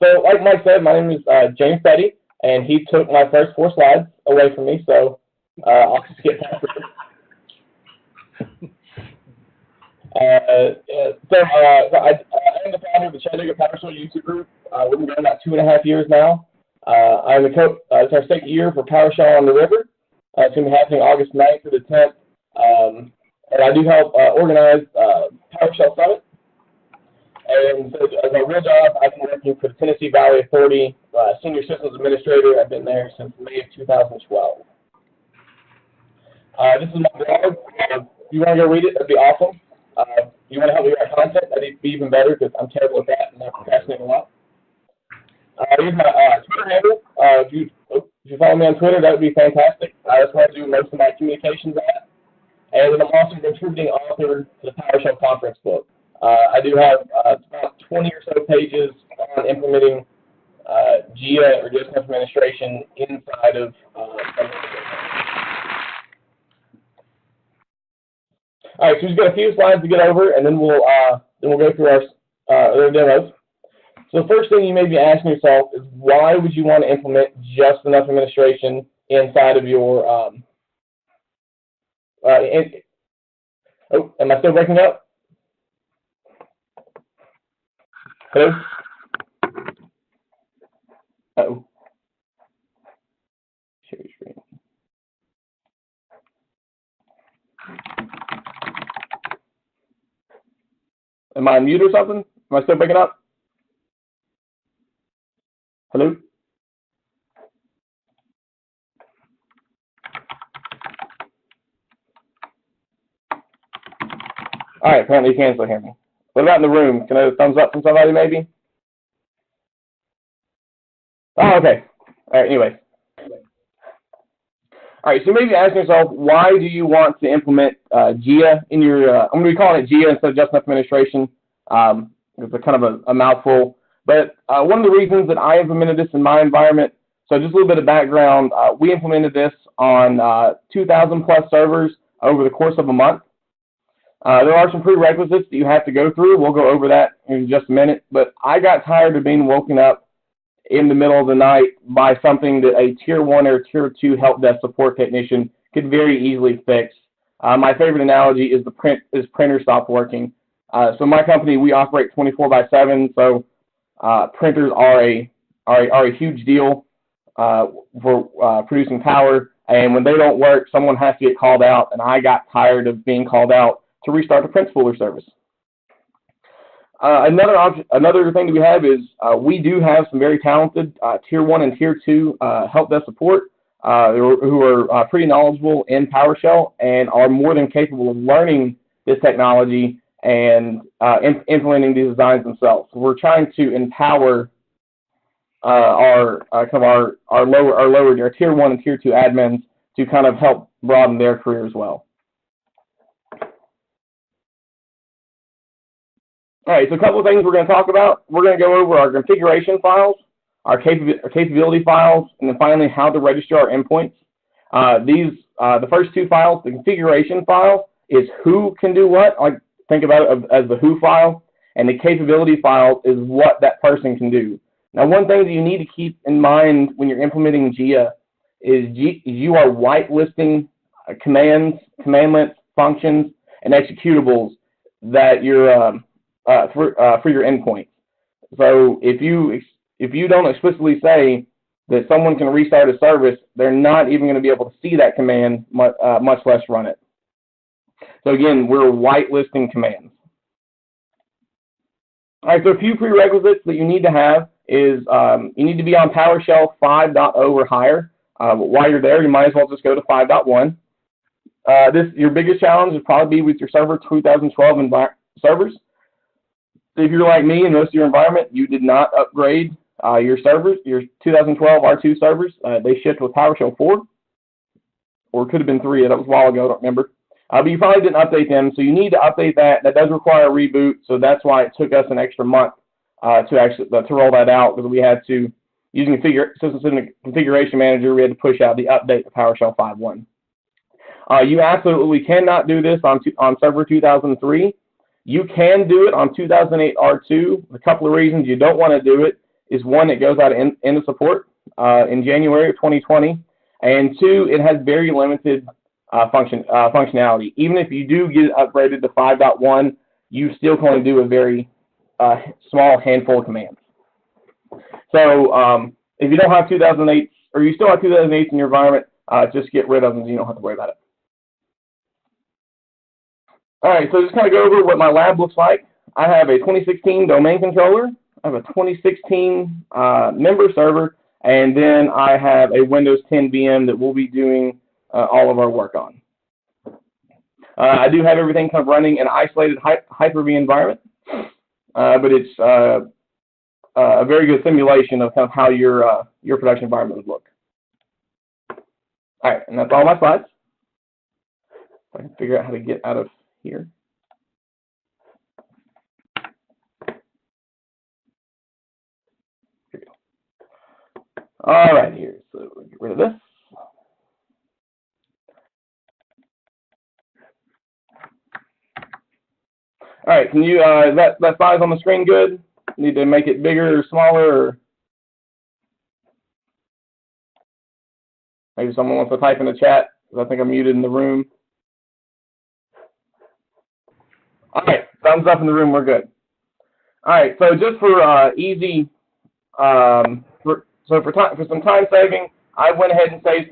So, like Mike said, my name is James Petty, and he took my first 4 slides away from me, so I'll skip past it. So I am the founder of the Chattanooga PowerShell YouTube group. We've been going about 2.5 years now. I'm the coach. It's our second year for PowerShell on the River. It's going to be happening August 9th through the 10th. And I do help organize PowerShell Summit. And so as my real job, I've been working for the Tennessee Valley Authority, Senior Systems Administrator. I've been there since May of 2012. This is my blog. If you want to go read it, that'd be awesome. You want to help me write content, that'd be even better because I'm terrible at that and I procrastinate a lot. Here's my Twitter handle. If you follow me on Twitter, that would be fantastic. That's where I do most of my communications at. And then I'm also a contributing author to the PowerShell conference book. I do have about 20 or so pages on implementing GIA or Just Administration inside of All right, so we've got a few slides to get over, and then we'll go through our other demos. So the first thing you may be asking yourself is, why would you want to implement just enough administration inside of your oh, am I still breaking up? Hello? Uh-oh. Share your screen. Am I on mute or something? Am I still breaking up? Hello? All right, apparently you can still hear me. What about in the room? Can I have a thumbs up from somebody maybe? Oh, okay. All right, anyway. All right, so maybe asking yourself, why do you want to implement GIA in your, I'm going to be calling it GIA instead of Just Enough Administration. It's a kind of a mouthful. But one of the reasons that I implemented this in my environment, so just a little bit of background, we implemented this on 2,000 plus servers over the course of a month. There are some prerequisites that you have to go through. We'll go over that in just a minute. But I got tired of being woken up in the middle of the night by something that a Tier 1 or Tier 2 help desk support technician could very easily fix. My favorite analogy is printer stopped working. So my company, we operate 24/7, so printers are a huge deal for producing power. And when they don't work, someone has to get called out, and I got tired of being called out to restart the print spooler service. Another thing that we have is we do have some very talented Tier 1 and Tier 2 help desk support who are pretty knowledgeable in PowerShell and are more than capable of learning this technology and implementing these designs themselves. So we're trying to empower our Tier 1 and Tier 2 admins to kind of help broaden their career as well. All right, so a couple of things we're going to talk about. We're going to go over our configuration files, our capability files, and then finally how to register our endpoints. The first two files, the configuration file is who can do what. Like, think about it as the who file, and the capability file is what that person can do. Now, one thing that you need to keep in mind when you're implementing GIA is you are whitelisting commands, commandlets, functions, and executables that you're for your endpoint. So if you don't explicitly say that someone can restart a service, they're not even going to be able to see that command, much less run it. So again, we're whitelisting commands. All right, so a few prerequisites that you need to have is you need to be on PowerShell 5.0 or higher. While you're there, you might as well just go to 5.1. Your biggest challenge would probably be with your server 2012 servers. If you're like me and most of your environment, you did not upgrade your servers, your 2012 R2 servers. They shipped with PowerShell 4, or it could have been 3. That was a while ago, I don't remember. But you probably didn't update them, so you need to update that. That does require a reboot, so that's why it took us an extra month to roll that out, because we had to, using System Configuration Manager, we had to push out the update to PowerShell 5.1. You absolutely cannot do this on server 2003. You can do it on 2008 R2. A couple of reasons you don't want to do it is one, it goes out into support in January of 2020, and two, it has very limited functionality. Even if you do get upgraded to 5.1, you still can only do a very small handful of commands. So if you don't have 2008, or you still have 2008 in your environment, just get rid of them so you don't have to worry about it. All right, so just kind of go over what my lab looks like. I have a 2016 domain controller. I have a 2016 member server, and then I have a Windows 10 VM that we'll be doing all of our work on. I do have everything kind of running in an isolated Hyper-V environment, but it's a very good simulation of kind of how your production environment would look. All right, and that's all my slides. If I can figure out how to get out of here. Here we go. All right, here. So we'll get rid of this. All right, can you is that size on the screen good? Need to make it bigger or smaller, or maybe someone wants to type in the chat because I think I'm muted in the room. All right, thumbs up in the room, we're good. All right, so just for easy, for some time saving, I went ahead and saved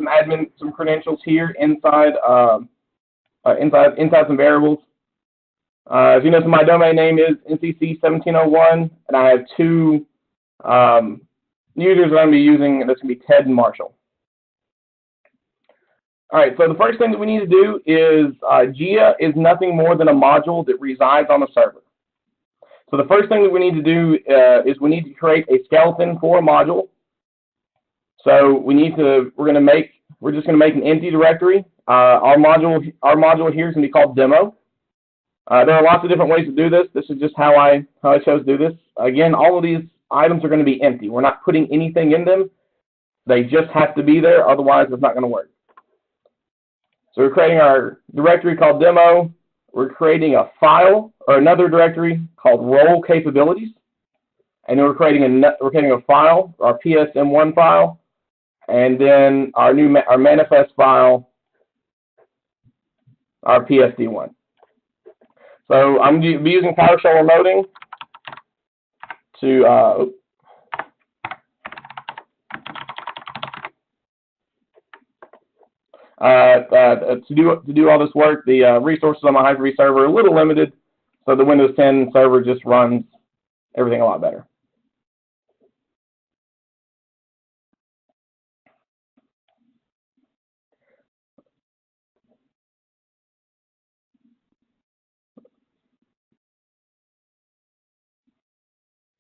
some credentials here inside inside some variables. As you know, so my domain name is NCC 1701, and I have two users that I'm going to be using, and that's going to be Ted and Marshall. All right, so the first thing that we need to do is GIA is nothing more than a module that resides on a server. So the first thing that we need to do is we need to create a skeleton for a module. So we're just going to make an empty directory. Our module here is going to be called demo. There are lots of different ways to do this. This is just how I chose to do this. Again, all of these items are going to be empty. We're not putting anything in them. They just have to be there, otherwise it's not going to work. So we're creating our directory called demo. We're creating a file or another directory called role capabilities, and then we're creating a file, our PSM1 file, and then our manifest file, our PSD1. So I'm going to be using PowerShell remoting to do all this work. The resources on my Hyper-V server are a little limited, so the Windows 10 server just runs everything a lot better.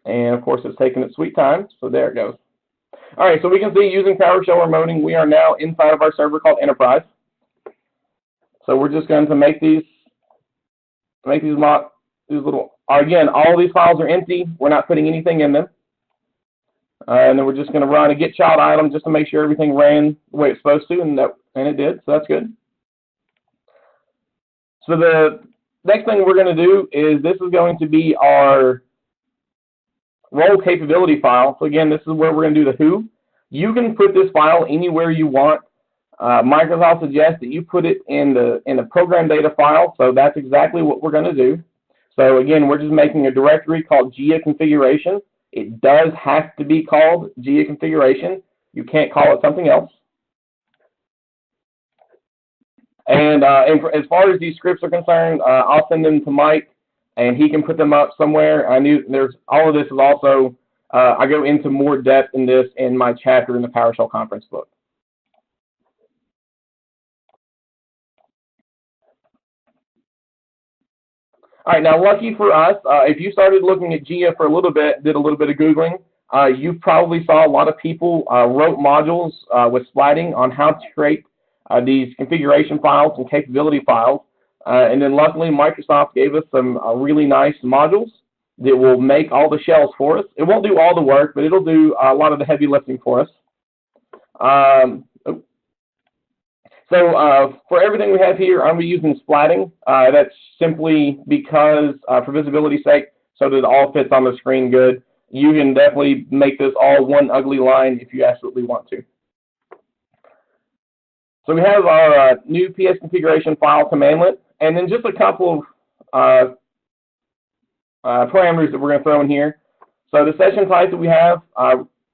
And of course, it's taking its sweet time, so there it goes. All right, so we can see using PowerShell remoting, we are now inside of our server called Enterprise. So we're just going to make these little. Again, all of these files are empty. We're not putting anything in them. And then we're just going to run a get child item just to make sure everything ran the way it's supposed to, and it did. So that's good. So the next thing we're going to do is this is going to be our role capability file. So again, this is where we're going to do the who. You can put this file anywhere you want. Microsoft suggests that you put it in the program data file, so that's exactly what we're going to do. So again, we're just making a directory called GIA configuration. It does have to be called GIA configuration. You can't call it something else. And as far as these scripts are concerned, I'll send them to Mike, and he can put them up somewhere. All of this is also, I go into more depth in this in my chapter in the PowerShell conference book. All right, now lucky for us, if you started looking at GIA for a little bit, did a little bit of Googling, you probably saw a lot of people wrote modules with splatting on how to create these configuration files and capability files. And then luckily, Microsoft gave us some really nice modules that will make all the shells for us. It won't do all the work, but it'll do a lot of the heavy lifting for us. So for everything we have here, I'm going to be using splatting. That's simply because, for visibility's sake, so that it all fits on the screen good. you can definitely make this all one ugly line if you absolutely want to. So we have our new PS configuration file commandlet, and then just a couple of parameters that we're going to throw in here. So the session type that we have,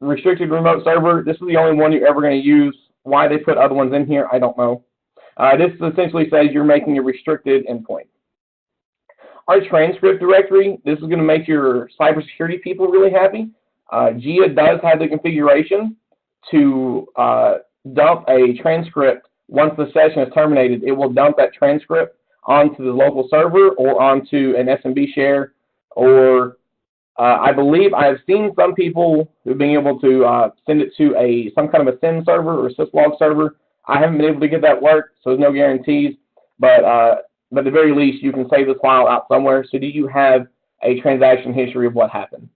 restricted remote server, this is the only one you're ever going to use. Why they put other ones in here, I don't know. This essentially says you're making a restricted endpoint. Our transcript directory, this is going to make your cybersecurity people really happy. GIA does have the configuration to dump a transcript. Once the session is terminated, it will dump that transcript onto the local server or onto an SMB share, or I believe I have seen some people who've been able to send it to some kind of a SYN server or a syslog server. I haven't been able to get that work, so there's no guarantees, but at the very least, you can save this file out somewhere. So do you have a transaction history of what happened?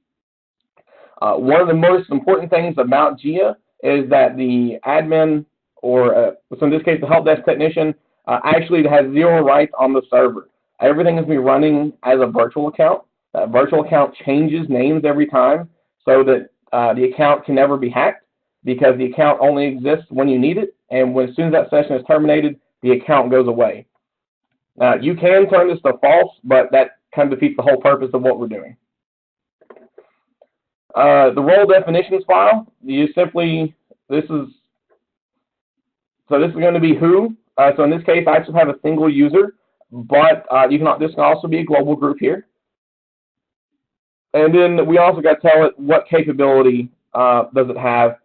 One of the most important things about GIA is that the admin, or so in this case, the help desk technician, actually has zero rights on the server. Everything is going to be running as a virtual account. That virtual account changes names every time so that the account can never be hacked, because the account only exists when you need it, and as soon as that session is terminated, the account goes away. You can turn this to false, but that kind of defeats the whole purpose of what we're doing. The role definitions file, you simply, this is going to be who. So in this case, I just have a single user, but this can also be a global group here. And then we also got to tell it what capability does it have.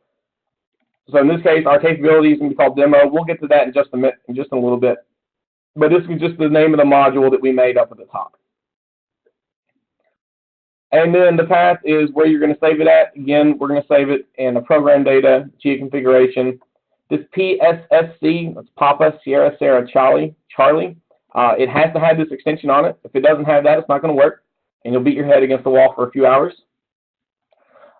So in this case, our capability is going to be called demo. We'll get to that in just a little bit. But this is just the name of the module that we made up at the top. And then the path is where you're going to save it at. Again, we're going to save it in a program data, GIA configuration. This PSSC, that's Papa, Sierra, Sarah, Charlie. It has to have this extension on it. If it doesn't have that, it's not going to work, and you'll beat your head against the wall for a few hours.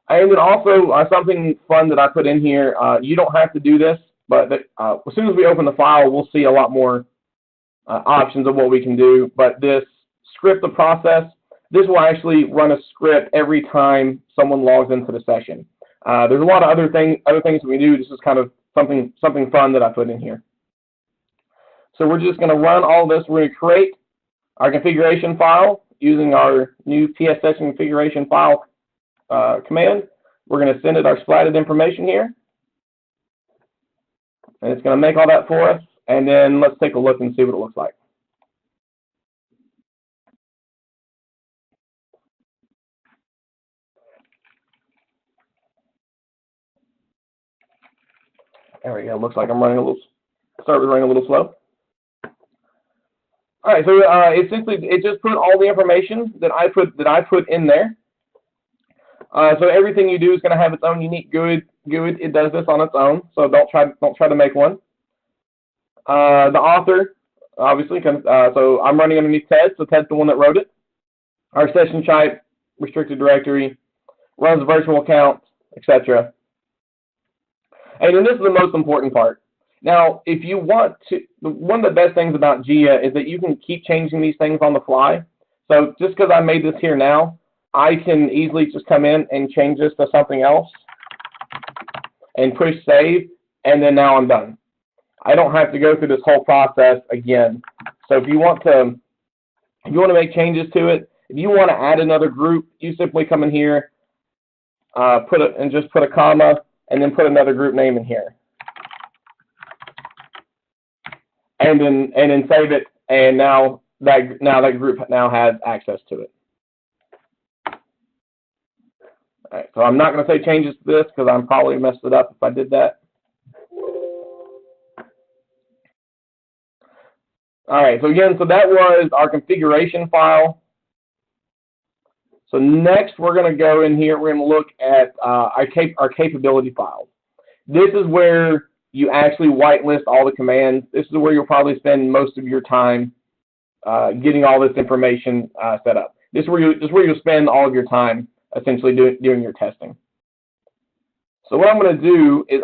And then also something fun that I put in here, you don't have to do this, but as soon as we open the file, we'll see a lot more options of what we can do. But this script the process, this will actually run a script every time someone logs into the session. There's a lot of other things we do. This is kind of something fun that I put in here. So we're just going to run all this. We're going to create our configuration file using our new PS session configuration file command. We're going to send it our splatted information here, and it's going to make all that for us. And then let's take a look and see what it looks like. There we go. Looks like I'm running a little. Server's running a little slow. All right. So it just put all the information that I put in there. So everything you do is going to have its own unique GUID. It does this on its own. So don't try to make one. The author, obviously, so I'm running underneath Ted, so Ted's the one that wrote it. Our session type, restricted directory, runs a virtual account, etc. And then this is the most important part. Now, if you want to, one of the best things about GIA is that you can keep changing these things on the fly. So just because I made this here now, I can easily just come in and change this to something else and push save, and then now I'm done. I don't have to go through this whole process again. So if you want to make changes to it, if you want to add another group, you simply come in here, just put a comma, and then put another group name in here, and then save it, and now that group now has access to it. All right, so I'm not going to say changes to this because I'm probably messed it up if I did that. All right, so again, that was our configuration file. So next, we're going to go in here. We're going to look at our capability files. This is where you actually whitelist all the commands. This is where you'll probably spend most of your time getting all this information set up. This is where you'll spend all of your time essentially doing your testing. So what I'm going to do is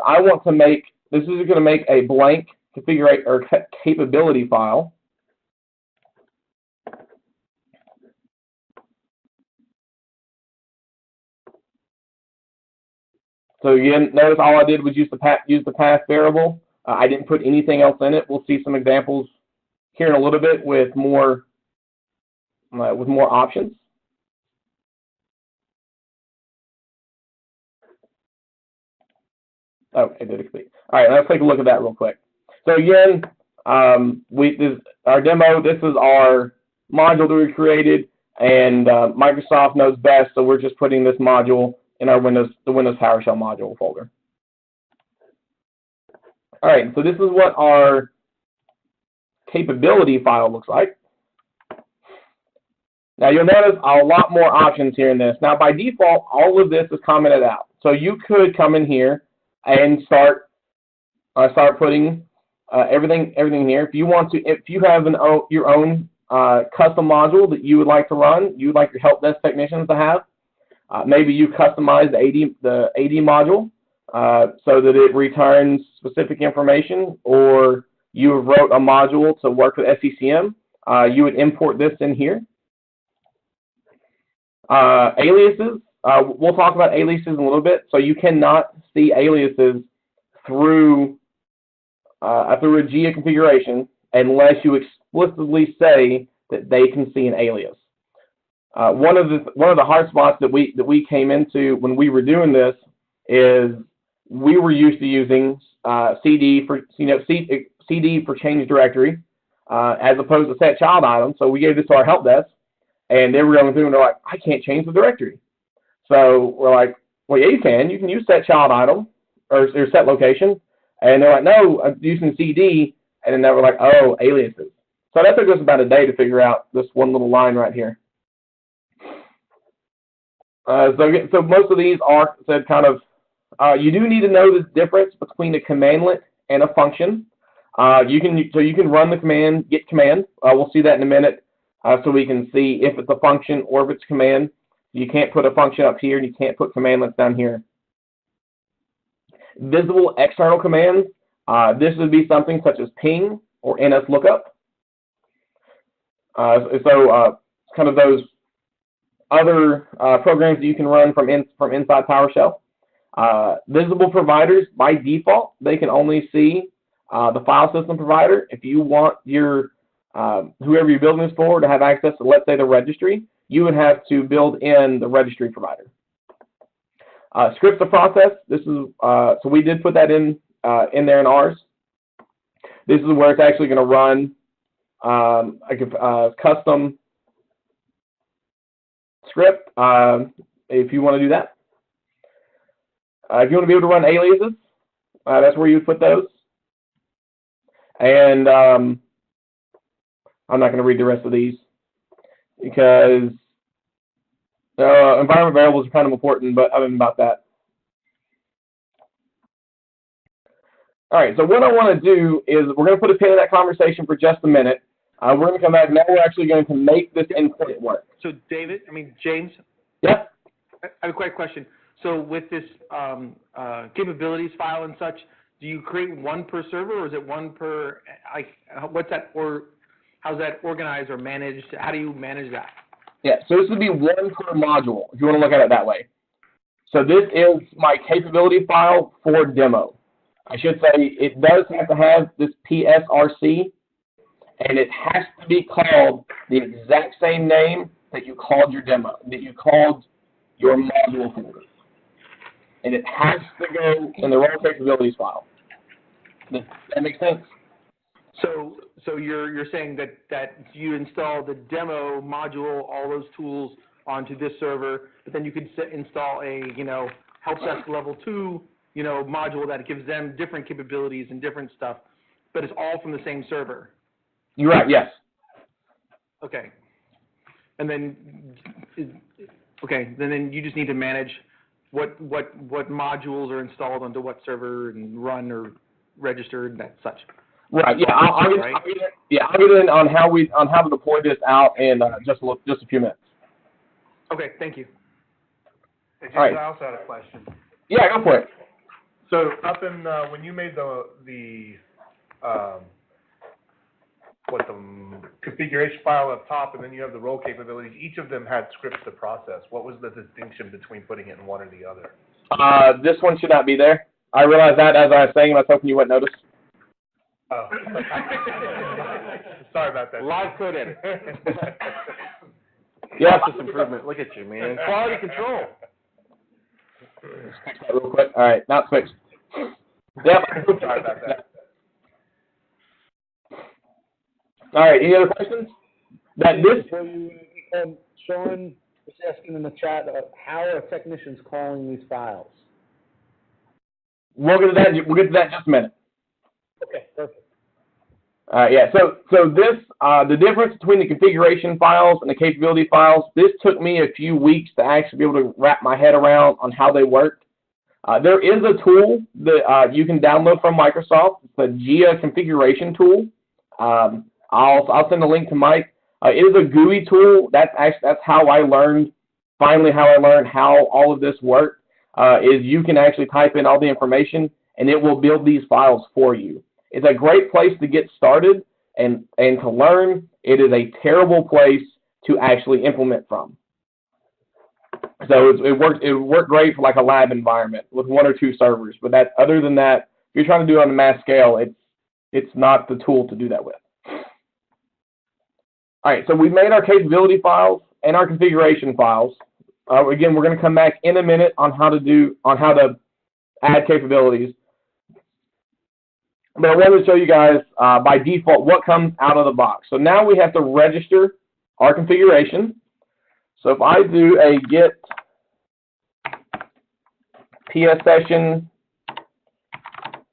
this is going to make a blank capability file. So again, notice all I did was use the path variable. I didn't put anything else in it. We'll see some examples here in a little bit with more options. Oh, I did it complete. All right, let's take a look at that real quick. So again, our demo. This is our module that we created, and Microsoft knows best, so we're just putting this module in our Windows PowerShell module folder. All right, so this is what our capability file looks like. Now you'll notice a lot more options here in this. Now by default, all of this is commented out. So you could come in here and start putting everything here. If you want to, if you have your own custom module that you would like to run, you'd like your help desk technicians to have. Maybe you customize the AD module so that it returns specific information, or you wrote a module to work with SCCM. You would import this in here. Aliases. We'll talk about aliases in a little bit. So you cannot see aliases through a GIA configuration unless you explicitly say that they can see an alias. One of the hard spots that we came into when we were doing this is we were used to using CD for change directory as opposed to set child item. So we gave this to our help desk, and they were going through and they're like, I can't change the directory. So we're like, well, yeah, you can. You can use set child item or set location, and they're like, no, I'm using CD, and then they were like, oh, aliases. So that took us about a day to figure out this one little line right here. So most of these are said kind of, you do need to know the difference between a commandlet and a function. You can run the command get command. We'll see that in a minute, so we can see if it's a function or if it's command. You can't put a function up here, and you can't put commandlets down here. Visible external commands. This would be something such as ping or NSLOOKUP. Kind of those other programs that you can run from inside PowerShell. Visible providers, by default, they can only see the file system provider. If you want your whoever you're building this for to have access to, let's say, the registry, you would have to build in the registry provider. Scripts to process. This is so we did put that in there in ours. This is where it's actually going to run a custom script if you want to do that. If you want to be able to run aliases, that's where you would put those. And I'm not going to read the rest of these because environment variables are kind of important, but other than about that. All right, so what I want to do is we're going to put a pin in that conversation for just a minute. We're going to come back. Now we're actually going to make this endpoint work. So James? Yep. I have a quick question. So with this capabilities file and such, do you create one per server, or is it one per, what's that, or how's that organized or managed? How do you manage that? Yeah, so this would be one per module, if you want to look at it that way. So this is my capability file for demo. I should say it does have to have this PSRC, and it has to be called the exact same name that you called your demo, that you called your module folder. And it has to go in the raw capabilities file. Does that make sense? So you're saying that you install the demo module, all those tools onto this server, but then you could install a help desk level 2 module that gives them different capabilities and different stuff, but it's all from the same server. You're right. Yes. Okay. And then then you just need to manage what modules are installed onto what server and run or registered and that such. Right. Yeah. I'll get in on how to deploy this out in just a few minutes. Okay. Thank you. Hey, James, right. I also had a question. Yeah, go for it. So up in when you made the configuration file up top, and then you have the role capabilities, each of them had scripts to process. What was the distinction between putting it in one or the other? This one should not be there. I realized that as I was saying, I was hoping you wouldn't notice. Oh. Sorry about that. Live code edit. Yeah. Process improvement. Look at you, man. Quality control. Fix that real quick. All right, now it's fixed. Yep. Sorry about that. All right, any other questions? That this Before you, Sean was asking in the chat, how are technicians calling these files? we'll get to that. We'll get to that in just a minute. Okay, perfect. Yeah. So this the difference between the configuration files and the capability files. This took me a few weeks to actually be able to wrap my head around on how they work. There is a tool that you can download from Microsoft. It's the GIA configuration tool. I'll send a link to Mike. It is a GUI tool. That's how I learned. Finally, how I learned how all of this worked is you can actually type in all the information and it will build these files for you. It's a great place to get started and to learn. It is a terrible place to actually implement from. So it worked great for like a lab environment with 1 or 2 servers. But other than that, if you're trying to do it on a mass scale, it's not the tool to do that with. All right, so we've made our capability files and our configuration files. Again, we're going to come back in a minute on how to add capabilities. But I wanted to show you guys by default what comes out of the box. So now we have to register our configuration. So if I do a get PS session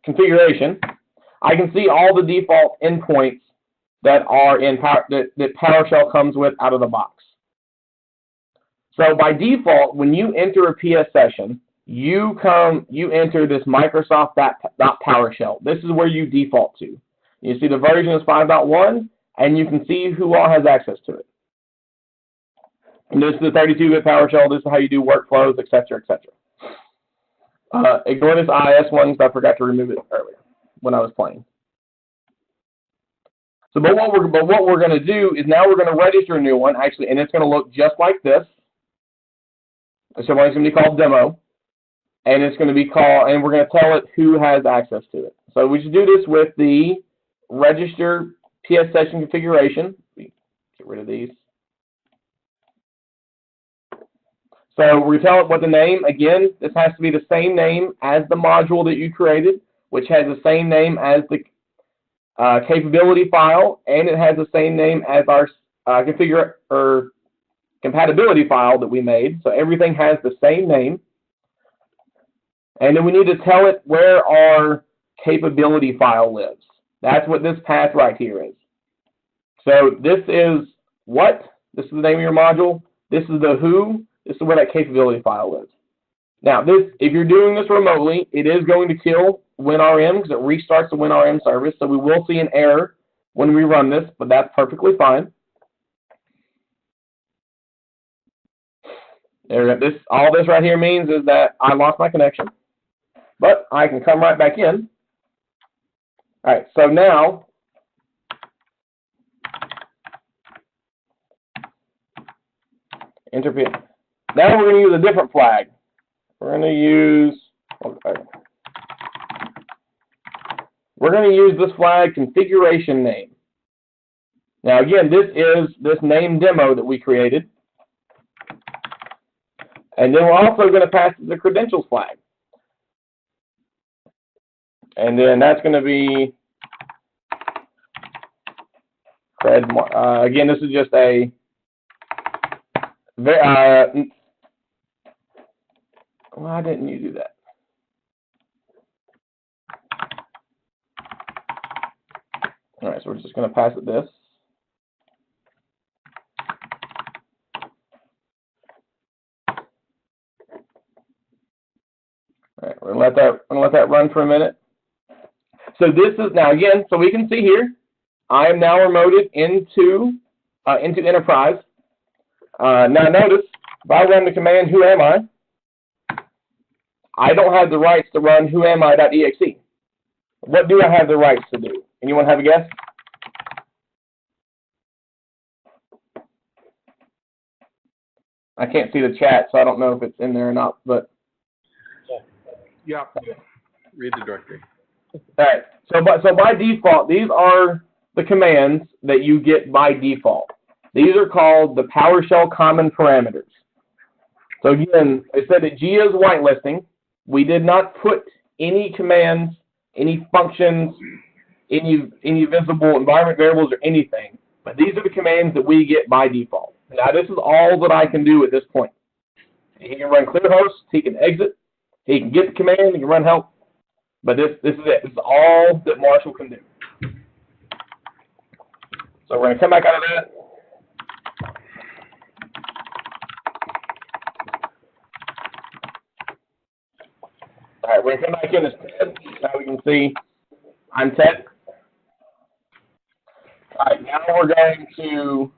configuration, I can see all the default endpoints that are in that PowerShell comes with out of the box. So by default, when you enter a PS session, you enter this Microsoft.PowerShell. This is where you default to. You see the version is 5.1, and you can see who all has access to it. And this is the 32-bit PowerShell. This is how you do workflows, etc., etc. Ignore this IIS one because I forgot to remove it earlier when I was playing. So, but what we're going to do is now we're going to register a new one, actually, and it's going to look just like this. So one's going to be called demo, and it's going to be called, and we're going to tell it who has access to it. So we should do this with the register PS session configuration. Get rid of these. So we tell it what the name, again, this has to be the same name as the module that you created, which has the same name as the capability file, and it has the same name as our compatibility file that we made. So everything has the same name. And then we need to tell it where our capability file lives. That's what this path right here is. So this is what? This is the name of your module. This is the who. This is where that capability file is. Now, if you're doing this remotely, it is going to kill WinRM because it restarts the WinRM service. So we will see an error when we run this, but that's perfectly fine. There, all this right here means is that I lost my connection, but I can come right back in. All right, so now enter PIN. Now we're going to use a different flag. We're going to use this flag configuration name. Now again, this is this name demo that we created. And then we're also going to pass the credentials flag. And then that's going to be again, this is just a why didn't you do that? All right, so we're just going to pass it this. All right, we're going to let that run for a minute. So this is now again, so we can see here, I am now remoted into Enterprise. Now notice, if I run the command who am I don't have the rights to run whoami.exe. What do I have the rights to do? Anyone have a guess? I can't see the chat, so I don't know if it's in there or not. But Yeah. Read the directory. All right. So by default, these are the commands that you get by default. These are called the PowerShell common parameters. So again, I said that GIA is whitelisting. We did not put any commands, any functions, any visible environment variables or anything. But these are the commands that we get by default. Now this is all that I can do at this point. He can run clear host, he can exit, he can get the command, he can run help. But this is it. This is all that Marshall can do. So we're going to come back out of that. All right, we're going to come back in as Ted. Now we can see I'm Ted. All right, now we're going to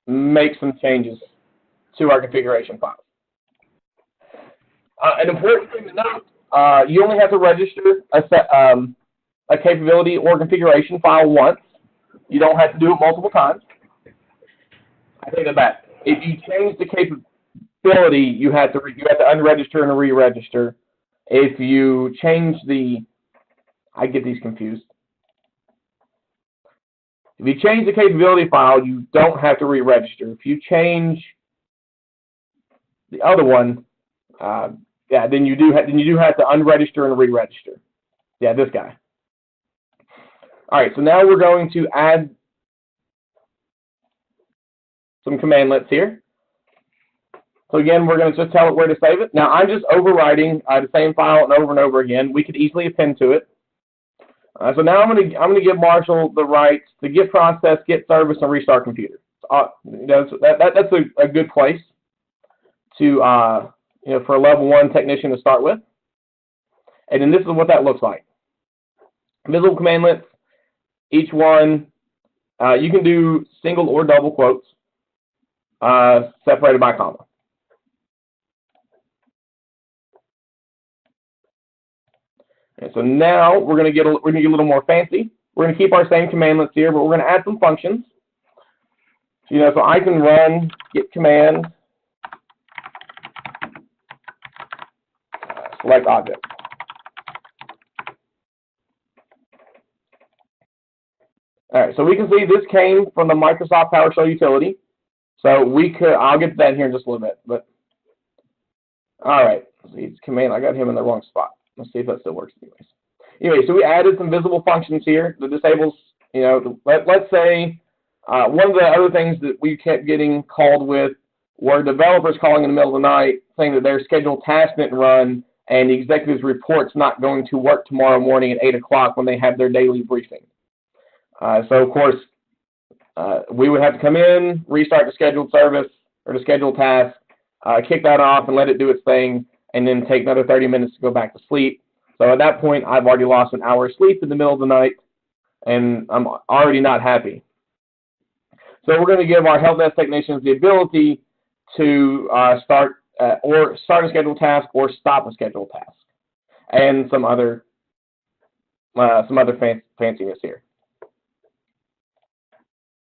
make some changes to our configuration files. An important thing to note, you only have to register a capability or configuration file once. You don't have to do it multiple times. I take that back. If you change the capability, you have to unregister and re-register. If you change I get these confused. If you change the capability file, you don't have to re-register. If you change the other one, then you do have to unregister and re-register. Yeah, this guy. All right, so now we're going to add some commandlets here. So again, we're going to just tell it where to save it. Now I'm just overwriting the same file and over again. We could easily append to it. So now I'm going to give Marshall the rights to get process, get service, and restart computer. So that's a good place to for a level 1 technician to start with. And then this is what that looks like. Visible commandlets. Each one, you can do single or double quotes, separated by comma. And so now we're going to get a little more fancy. We're going to keep our same commandlets here, but we're going to add some functions. So I can run get command select object. All right, so we can see this came from the Microsoft PowerShell utility. So I'll get to that here in just a little bit. But all right, let's see, command. I got him in the wrong spot. Let's see if that still works. Anyway, so we added some visible functions here that disables. Let's say one of the other things that we kept getting called with were developers calling in the middle of the night saying that their scheduled task didn't run and the executive's report's not going to work tomorrow morning at 8 o'clock when they have their daily briefing. So, of course, we would have to come in, restart the scheduled service or the scheduled task, kick that off and let it do its thing, and then take another 30 minutes to go back to sleep. So at that point, I've already lost an hour of sleep in the middle of the night, and I'm already not happy. So we're going to give our help desk technicians the ability to start a scheduled task or stop a scheduled task, and some other fanciness here.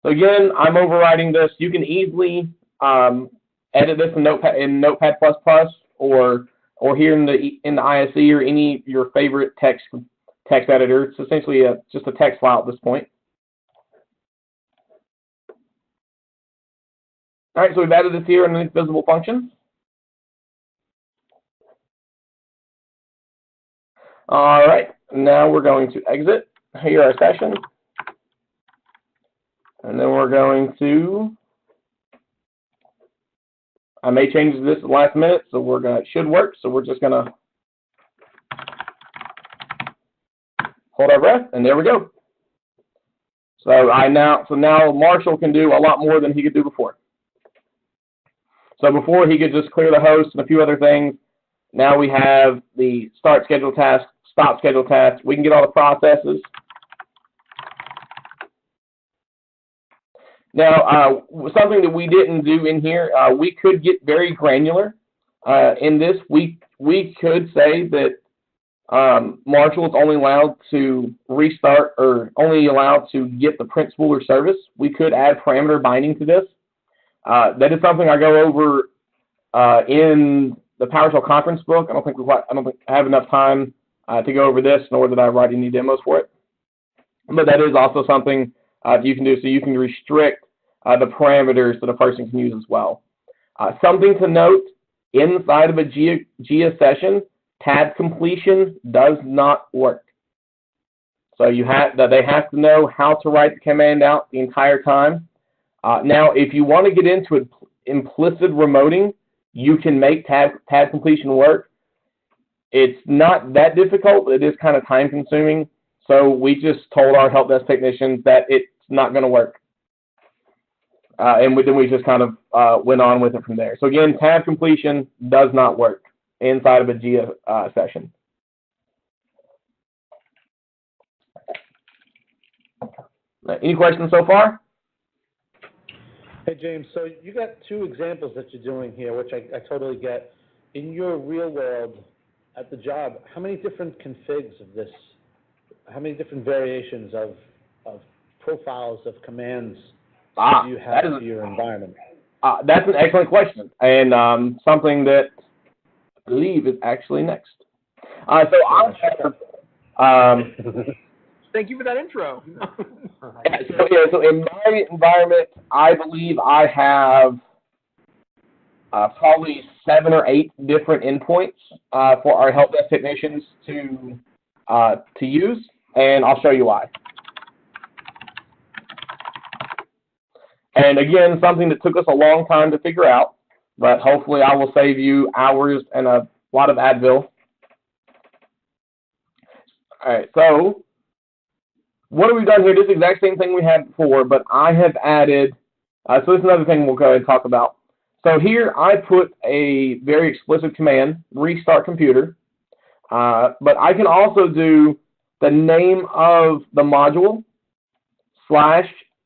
So again, I'm overriding this. You can easily edit this in Notepad++, or here in the ISE or any your favorite text editor. It's essentially just a text file at this point. All right, so we've added this here underneath visible functions. All right, now we're going to exit here our session. And then we're going to, I may change this at the last minute, so it should work. So we're just gonna hold our breath, and there we go. So now Marshall can do a lot more than he could do before. So before he could just clear the host and a few other things. Now we have the start scheduled task, stop scheduled task. We can get all the processes. Now, something that we didn't do in here, we could get very granular in this. We could say that Marshall is only allowed to restart or only allowed to get the print spooler service. We could add parameter binding to this. That is something I go over in the PowerShell conference book. I don't think I have enough time to go over this, nor did I write any demos for it. But that is also something you can do, so you can restrict the parameters that a person can use as well. Something to note, inside of a GIA session, tab completion does not work. So they have to know how to write the command out the entire time. Now, if you want to get into implicit remoting, you can make tab completion work. It's not that difficult, but it is kind of time consuming. So we just told our help desk technicians that it's not going to work. And then we just kind of went on with it from there. So again, tab completion does not work inside of a GIA session. Any questions so far? Hey, James, so you got two examples that you're doing here, which I totally get. In your real world, at the job, how many different configs of this, how many different variations of profiles of commands do you have for your environment? That's an excellent question, and something that I believe is actually next. Thank you for that intro. So in my environment, I believe I have probably 7 or 8 different endpoints for our help desk technicians to use, and I'll show you why. And again, something that took us a long time to figure out, but hopefully I will save you hours and a lot of Advil. All right, so what have we done here? This is the exact same thing we had before, but I have added, so this is another thing we'll go ahead and talk about. So here I put a very explicit command, restart computer, but I can also do the name of the module /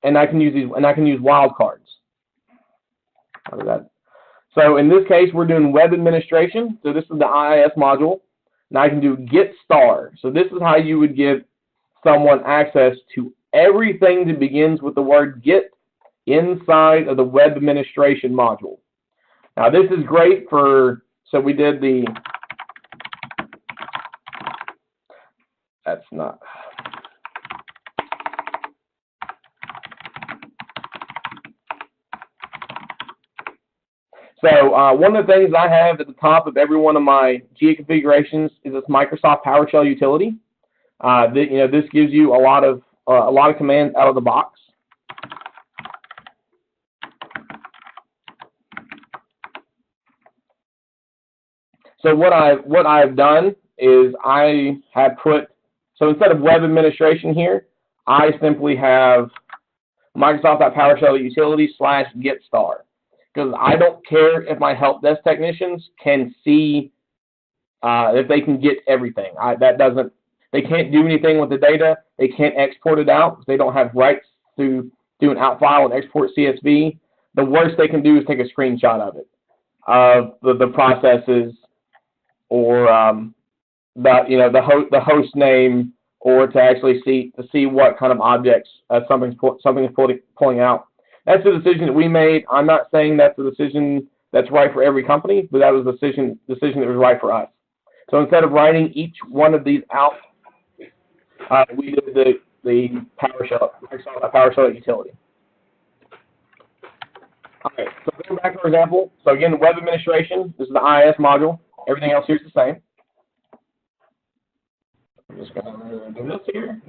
and I can use wildcards. So in this case, we're doing web administration. So this is the IIS module. Now I can do get star. So this is how you would give someone access to everything that begins with the word get inside of the web administration module. Now this is great for, so we did the, that's not, so one of the things I have at the top of every one of my GIA configurations is this Microsoft PowerShell utility. This gives you a lot of commands out of the box. So what I've done is I have put, so instead of web administration here, I simply have Microsoft.PowerShell utility / get star. Because I don't care if my help desk technicians can see if they can get everything. They can't do anything with the data. They can't export it out because they don't have rights to do an out file and export CSV. The worst they can do is take a screenshot of it, of the processes, or the host name, or to actually see what kind of objects something is pulling out. That's the decision that we made. I'm not saying that's the decision that's right for every company, but that was the decision that was right for us. So instead of writing each one of these out, we did the PowerShell utility. Okay, so going back to our example. So again, web administration, this is the IIS module. Everything else here is the same. I'm just going to do this here.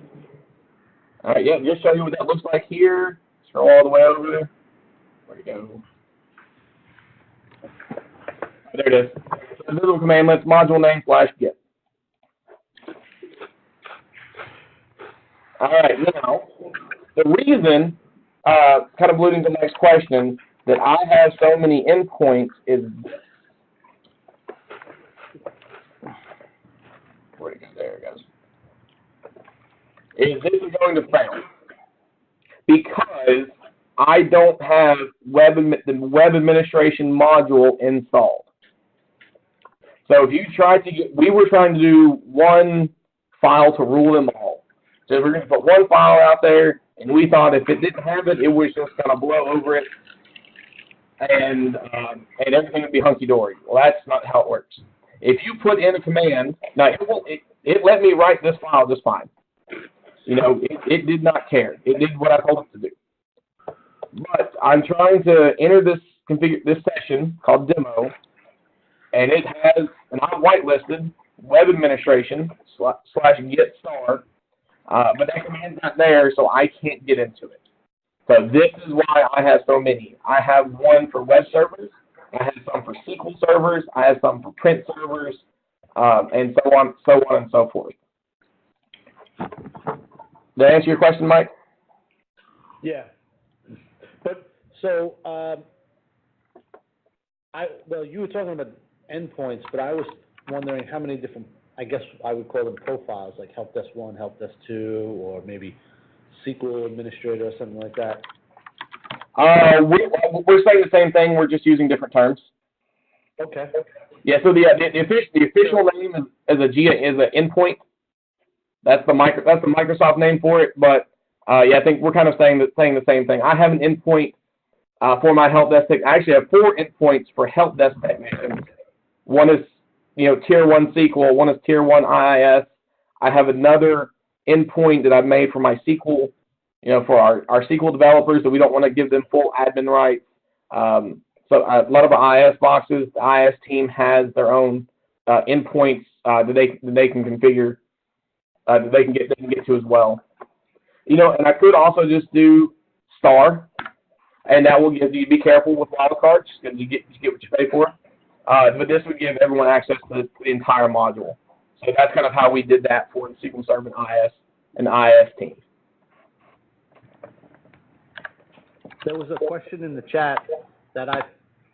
All right, yeah, just show you what that looks like here. Scroll all the way over there. Where you go? There it is. So the visible commandlets, module name / get. All right, now, the reason, kind of alluding to the next question, that I have so many endpoints is, where it go? There it goes. Is this is going to fail because I don't have the web administration module installed. So if you try to we were trying to do one file to rule them all. So we're going to put one file out there, and we thought if it didn't have it, it was just going to blow over it. and everything would be hunky-dory. Well, that's not how it works. If you put in a command, now it let me write this file just fine. You know, it did not care. It did what I told it to do. But I'm trying to enter this session called demo, and it has, and I'm whitelisted, web administration / get star, but that command's not there, so I can't get into it. So this is why I have so many. I have one for web servers, I have some for SQL servers, I have some for print servers, and so on and so forth. Did that answer your question, Mike? Yeah. But, so, you were talking about endpoints, but I was wondering how many different, I guess I would call them profiles, like Help Desk 1, Help Desk 2, or maybe SQL administrator or something like that. We're saying the same thing, we're just using different terms. Okay. Yeah, so the official name is an endpoint. That's the Microsoft name for it, but yeah, I think we're kind of saying the same thing. I have an endpoint for my help desk tech. I actually have 4 endpoints for help desk technicians. One is, tier 1 SQL, one is tier 1 IIS. I have another endpoint that I've made for my SQL, for our SQL developers that we don't want to give them full admin rights. So a lot of our IIS boxes, the IIS team has their own endpoints that they can configure, that they can get to as well. And I could also just do star, and that will give you, be careful with wildcards because you get what you pay for. But this would give everyone access to the entire module. So that's kind of how we did that for the SQL Server and IIS team. There was a question in the chat that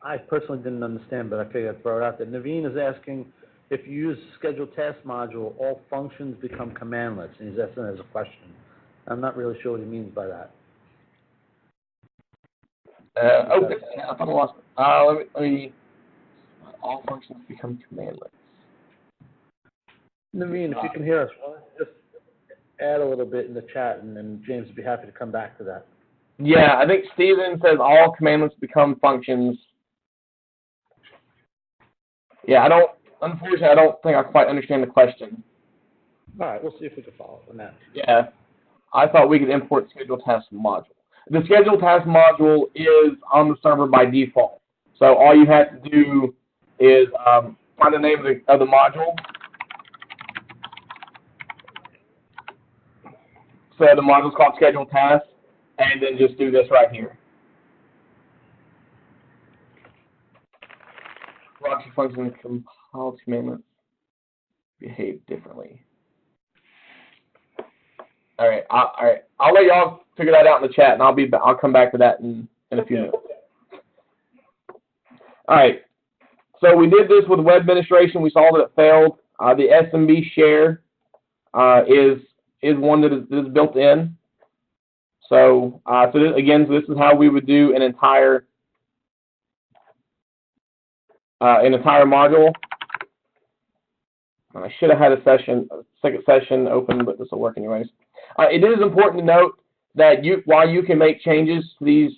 I personally didn't understand, but I figured I'd throw it out there. Naveen is asking, if you use scheduled task module, all functions become commandlets, and he's asking as a question. I'm not really sure what he means by that. Okay, I thought I lost it. Let me, all functions become commandlets. Naveen, if you can hear us, why don't you just add a little bit in the chat, and then James would be happy to come back to that. Yeah, I think Steven says all commandlets become functions. Yeah, unfortunately, I don't think I quite understand the question. All right, we'll see if we can follow up on that. Yeah, I thought we could import scheduled task module. The scheduled task module is on the server by default. So all you have to do is find the name of the module. So the module is called scheduled task, and then just do this right here. Proxy functions compiled commandments behave differently. All right. I'll let y'all figure that out in the chat, and I'll come back to that in a few minutes. All right. So we did this with web administration. We saw that it failed. The SMB share is one that is built in. So this is how we would do an entire module. And I should have had a second session open, but this will work anyways. It is important to note that while you can make changes to these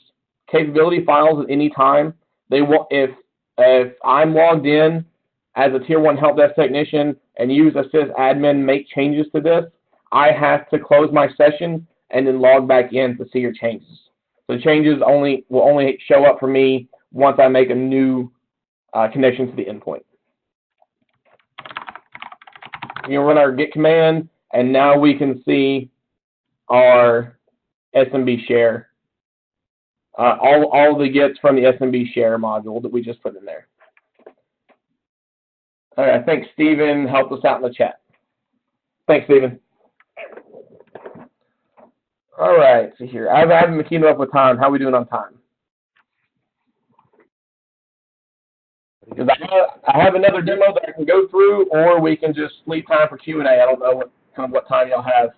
capability files at any time, if I'm logged in as a tier 1 help desk technician and use sysadmin make changes to this, I have to close my session and then log back in to see your changes. So changes will only show up for me once I make a new connection to the endpoint. Run our git command, and now we can see our SMB share, all the gets from the SMB share module that we just put in there. All right, I think Steven helped us out in the chat. Thanks, Steven. All right, so here, I've added the keynote up with time. How are we doing on time? Because I have another demo that I can go through, or we can just leave time for Q&A. I don't know what time y'all have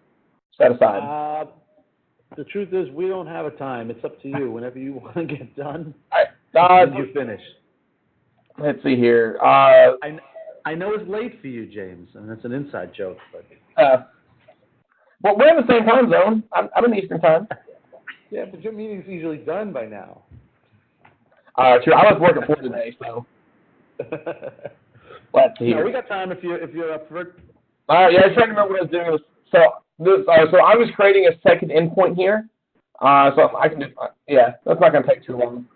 set aside. The truth is, we don't have a time. It's up to you. Whenever you want to get done, you finish. Let's see here. I know it's late for you, James, and it's an inside joke. But well, we're in the same time zone. I'm in Eastern time. Yeah, but your meeting's usually done by now. Sure. I was working for today, so let's see. No, we got time if you're up for it. Yeah, I was trying to remember what I was doing. So I was creating a second endpoint here. So I can do, yeah, that's not going to take too long.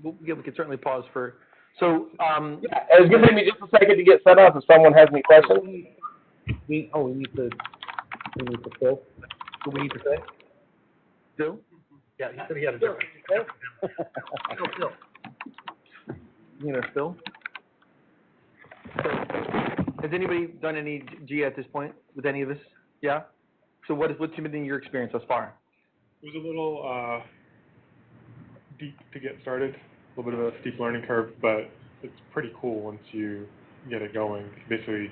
We can certainly pause for, so, Yeah, it's going to take me just a second to get set up if someone has any questions. We need to fill. do we need to say? Phil? Yeah, he said he had a different. Phil. You know, Phil? So, has anybody done any G at this point with any of this? Yeah? So what's been your experience thus far? It was a little deep to get started, a little bit of a steep learning curve, but it's pretty cool once you get it going. You basically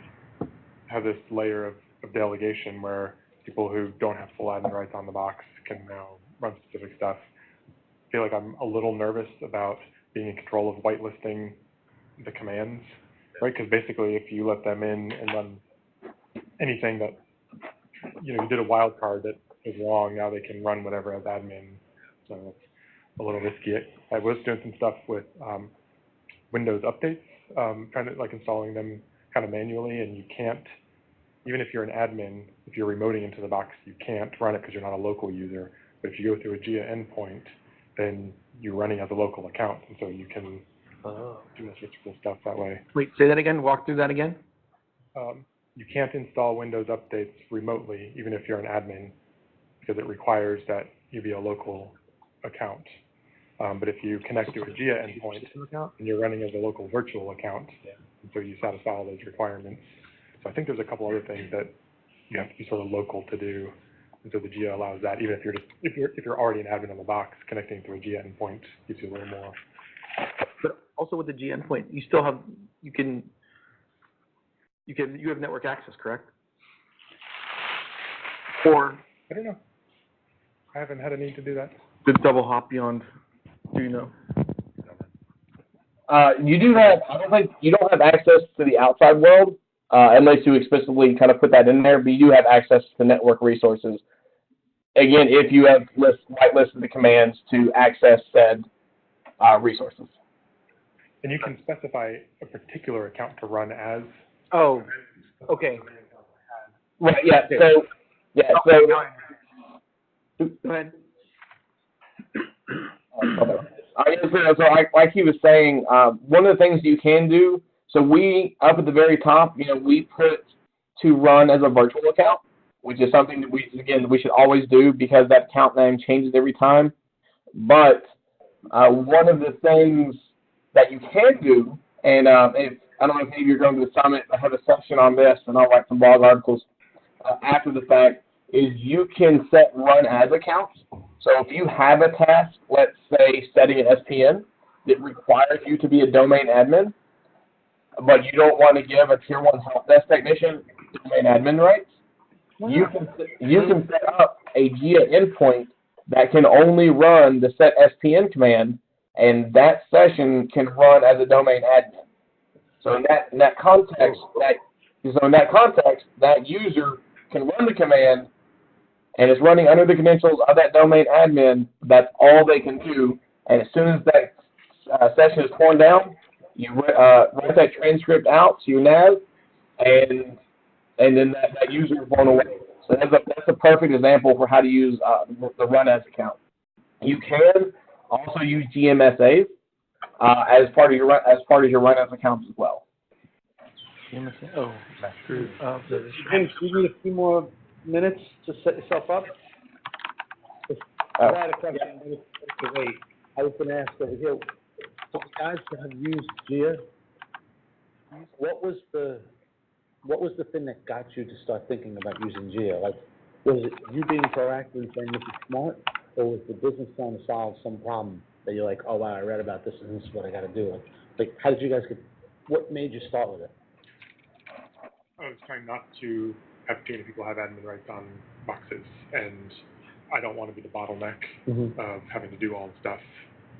have this layer of delegation where people who don't have full admin rights on the box can now run specific stuff. I feel like I'm a little nervous about being in control of whitelisting the commands, right? Because basically if you let them in and run anything that, you did a wild card that is wrong, now they can run whatever as admin. So it's a little risky. I was doing some stuff with Windows updates, kind of like installing them kind of manually, and you can't, even if you're an admin, if you're remoting into the box, you can't run it because you're not a local user. But if you go through a GIA endpoint, then you're running as a local account, and so you can do all sorts of cool stuff that way. Wait, say that again, walk through that again? You can't install Windows updates remotely, even if you're an admin, because it requires that you be a local account. But if you connect to a GIA endpoint, and you're running as a local virtual account, and so you satisfy all those requirements. So I think there's a couple other things that you have to be sort of local to do, and so the GIA allows that. Even if you're already an admin on the box, connecting to a GIA endpoint gives you a little more. But also with the G endpoint, you still have, you have network access, correct? Or I don't know. I haven't had a need to do that. the double hop beyond, do you know? You do have, I don't think, you don't have access to the outside world, unless you explicitly kind of put that in there, but you do have access to network resources. Again, if you have whitelisted the commands to access said resources. And you can specify a particular account to run as. Oh, okay. Right, yeah, so, Go ahead. So like he was saying, one of the things you can do, so we, up at the very top, we put to run as a virtual account, which is something that we should always do because that account name changes every time. But one of the things that you can do, and if I don't know if any of you are going to the summit, I have a section on this, and I'll write some blog articles after the fact, is you can set run as accounts. So if you have a task, let's say setting an SPN, that requires you to be a domain admin, but you don't want to give a tier 1 help desk technician domain admin rights, you can set up a GIA endpoint that can only run the set SPN command, and that session can run as a domain admin. So in that context, that user can run the command, and it's running under the credentials of that domain admin. That's all they can do. And as soon as that session is torn down, you write that transcript out to your NAV, and then that user is blown away. So that's a perfect example for how to use the run as account. You can also use GMSAs as part of your run as accounts as well. Oh, that's true. James, you need a few more minutes to set yourself up? I had a question. Wait, I was going to ask over here. For guys that have used GIA, what was the thing that got you to start thinking about using GIA? Like, was it you being proactive and saying this is smart, or was the business trying to solve some problem that you're like, oh wow, I read about this and this is what I got to do? Like, how did you guys what made you start with it? I was trying not to have too many people have admin rights on boxes, and I don't want to be the bottleneck of having to do all the stuff.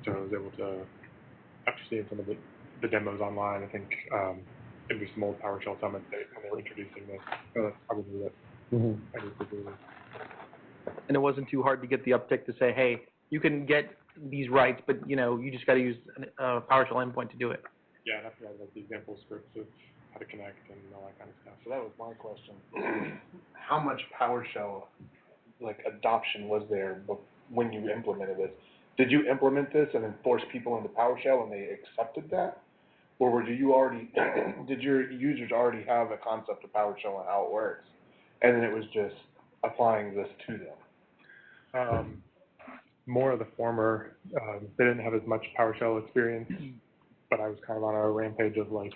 So I was able to, after seeing some of the demos online, I think it was some old PowerShell summit when they were introducing this. So that's probably what I need to do. And it wasn't too hard to get the uptick to say, hey, you can get these rights, but you just got to use a PowerShell endpoint to do it. Yeah, and I forgot about the example scripts of how to connect and all that kind of stuff. So that was my question. How much PowerShell, adoption was there when you implemented it? Did you implement this and then force people into PowerShell and they accepted that? Or did your users already have a concept of PowerShell and how it works? And then it was just applying this to them? More of the former. They didn't have as much PowerShell experience, but I was kind of on a rampage of let's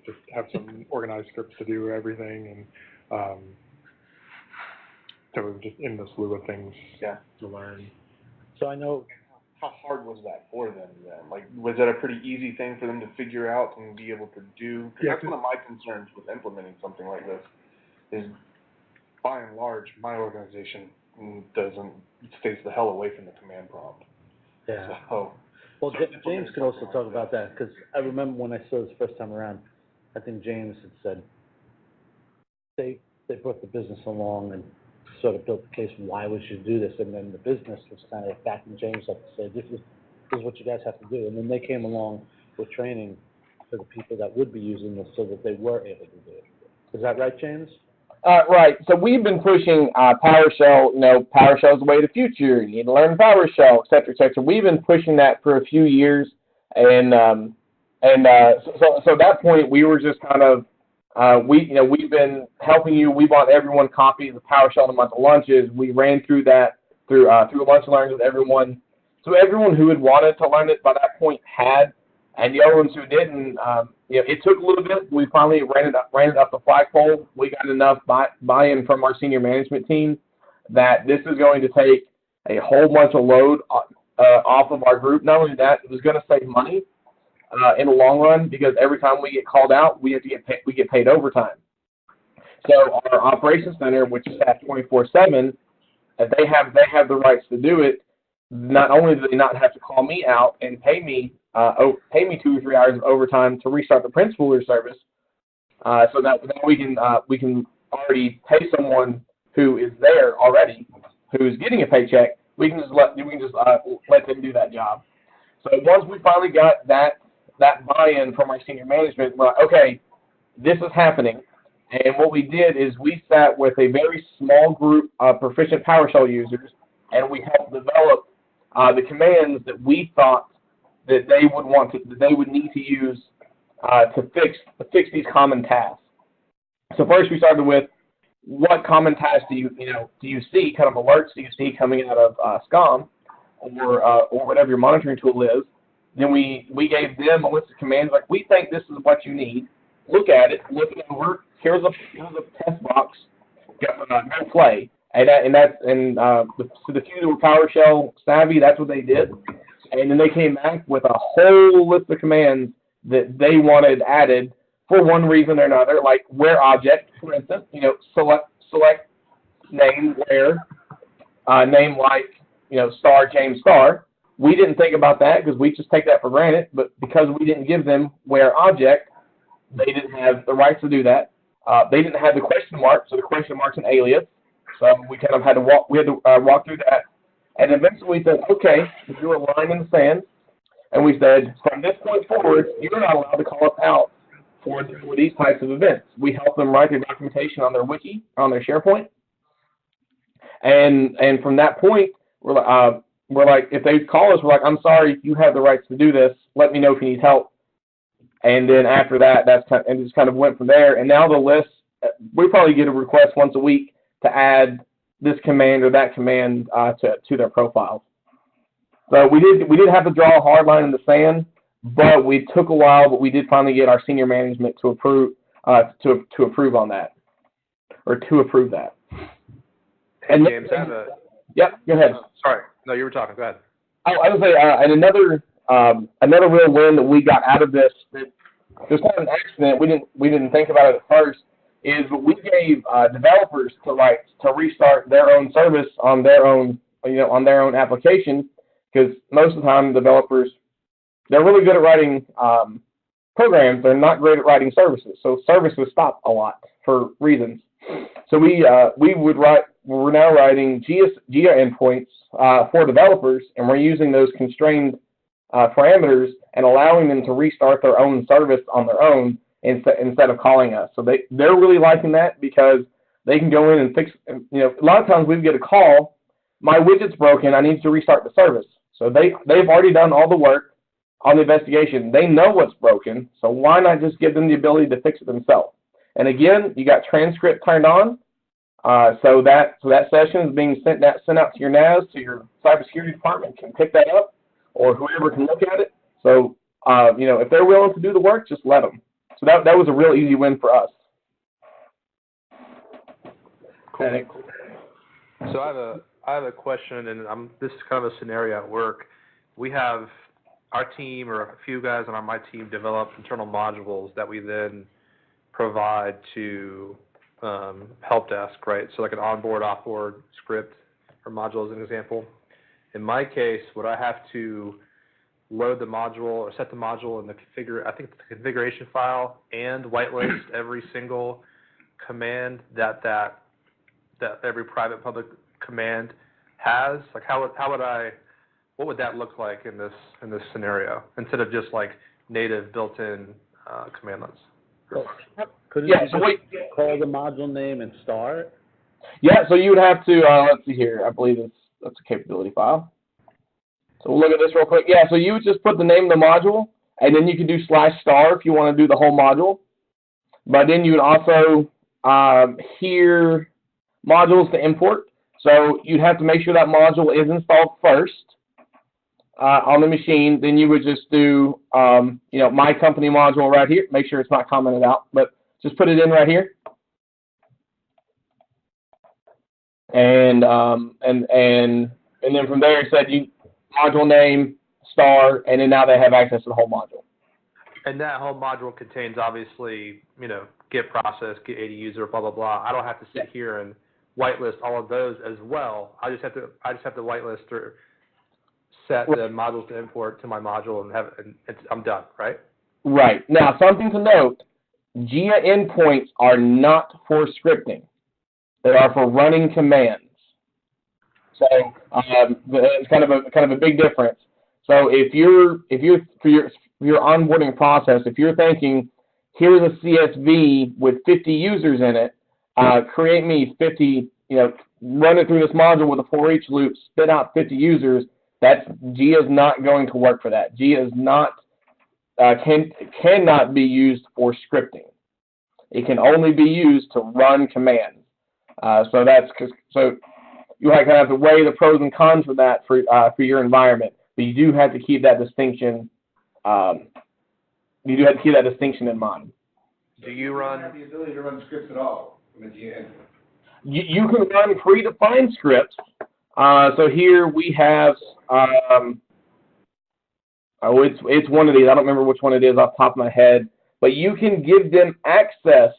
just have some organized scripts to do everything, and so we were just in the slew of things to learn. So I know, How hard was that for them then? Was that a pretty easy thing for them to figure out and be able to do? 'Cause that's one of my concerns with implementing something like this, is by and large, my organization stays the hell away from the command prompt. yeah. So, Well, James could also talk about that, because I remember when I saw this first time around, I think James had said they brought the business along and sort of built the case why we should do this, and then the business was kind of backing James up to say, this is what you guys have to do, and then they came along with training for the people that would be using this so that they were able to do it. Is that right, James? Right. So we've been pushing PowerShell. PowerShell's the way of the future. You need to learn PowerShell, et cetera, et cetera. We've been pushing that for a few years, and so at that point we were just kind of we've been helping you. We bought everyone copies of PowerShell in a month of lunches. We ran through that through a bunch of learns with everyone. So everyone who had wanted to learn it by that point had, and the other ones who didn't, it took a little bit. We finally ran it up the flagpole. We got enough buy-in from our senior management team that this is going to take a whole bunch of load off of our group. Not only that, it was going to save money in the long run, because every time we get called out, we get paid overtime. So our operations center, which is staffed 24/7, they have the rights to do it. Not only do they not have to call me out and pay me 2 or 3 hours of overtime to restart the prince spooler service, so that we can already pay someone who is there already, who's getting a paycheck. We can just let them do that job. So once we finally got that buy-in from our senior management, we're like, okay, this is happening. And what we did is we sat with a very small group of proficient PowerShell users, and we helped develop the commands that we thought that they would need to use to fix these common tasks. So first we started with, what common tasks do you see, kind of alerts do you see coming out of SCOM or whatever your monitoring tool is. Then we gave them a list of commands like, we think this is what you need. Look at it, look it over. Here's a test box. Go play. So the few that were PowerShell savvy, that's what they did. And then they came back with a whole list of commands that they wanted added for one reason or another, like where object, for instance. Select name where, name like star James star. We didn't think about that because we just take that for granted, but because we didn't give them where object, they didn't have the rights to do that. They didn't have the question mark, so the question mark's an alias. So we kind of had to walk through that. And eventually we said, okay, we drew a line in the sand, and we said, from this point forward, you're not allowed to call us out for these types of events. We help them write their documentation on their wiki, on their SharePoint. And from that point, we're like, if they call us, we're like, I'm sorry, you have the rights to do this. Let me know if you need help. And then after that, it just kind of went from there. And now the list, we probably get a request once a week to add this command or that command to their profiles. So we did have to draw a hard line in the sand, but we took a while. But we did finally get our senior management to approve on that, or to approve that. And James, I have a... Yep, go ahead. Sorry. No, you were talking. Go ahead. I was going to say, and another real win that we got out of this, that just kind of an accident, we didn't think about it at first, is we gave developers to restart their own service on their own application, because most of the time developers, they're really good at writing programs. They're not great at writing services. So services stop a lot for reasons. So we would we're now writing GIA endpoints for developers, and we're using those constrained parameters and allowing them to restart their own service on their own instead of calling us. So they're really liking that because they can go in and fix. A lot of times we get a call, my widget's broken, I need to restart the service. So they've already done all the work on the investigation. They know what's broken, so why not just give them the ability to fix it themselves? And again, you got transcript turned on, so that session is being sent out to your NAS, so your cybersecurity department can pick that up, or whoever can look at it. So if they're willing to do the work, just let them. So that was a real easy win for us. Cool. So I have a question, and this is kind of a scenario at work. We have our team, or a few guys on my team, develop internal modules that we then provide to help desk, right? So like an onboard, offboard script or module as an example. In my case, would I have to load the module or set the module in the configuration file and whitelist every single command that every private public command has? Like what would that look like in this scenario instead of just like native built-in commandlets? Couldn't you just call the module name and start? Yeah, so you would have to, let's see here, I believe that's a capability file. So we'll look at this real quick. Yeah, so you would just put the name of the module, and then you can do /* if you want to do the whole module. But then you would also hear modules to import. So you'd have to make sure that module is installed first on the machine. Then you would just do, my company module right here. Make sure it's not commented out, but just put it in right here. And then from there it said module name, *, and then now they have access to the whole module. And that whole module contains obviously, get process, get AD user, blah blah blah. I don't have to sit here and whitelist all of those as well. I just have to whitelist or set the modules to import to my module and I'm done, right? Right. Now something to note: GIA endpoints are not for scripting; they are for running commands. So it's kind of a big difference. So if you're for your onboarding process, if you're thinking, here's a CSV with 50 users in it, create me 50, run it through this module with a for each loop, spit out 50 users. GIA is not going to work for that. GIA is not cannot be used for scripting. It can only be used to run commands. So you have to weigh the pros and cons for that for your environment, but you do have to keep that distinction. In mind. Do you run? Have the ability to run scripts at all from a GIA endpoint? You can run predefined scripts. So here we have. It's one of these. I don't remember which one it is off the top of my head, but you can give them access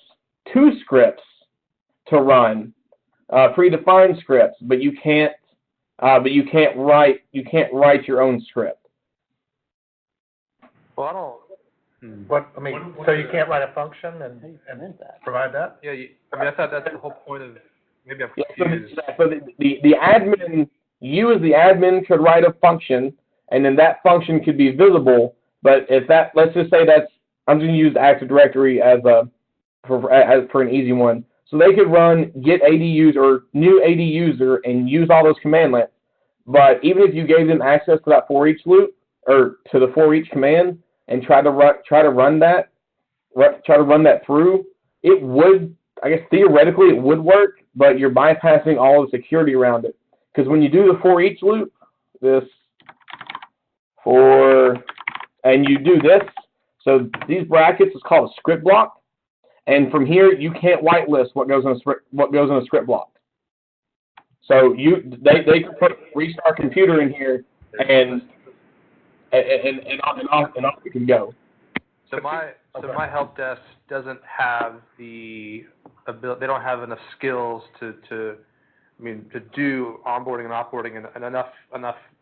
to scripts to run. Predefined scripts, but you can't write your own script. Well, I don't. So you can't write a function and provide that? Yeah, I thought that's the whole point of. Maybe I'm confused. So the admin, you as the admin could write a function, and then that function could be visible. But if that, let's just say I'm going to use Active Directory for an easy one. So they could run get AD user or new AD user and use all those commandlets. But even if you gave them access to that for each loop or to the for each command and try to run that through, it would, I guess theoretically it would work, but you're bypassing all the security around it. Because when you do the for each loop, and you do this, so these brackets is called a script block. And from here, you can't whitelist what goes in a script block. So they can put restart computer in here, and off it can go. So my help desk doesn't have the ability. They don't have enough skills to do onboarding and offboarding and enough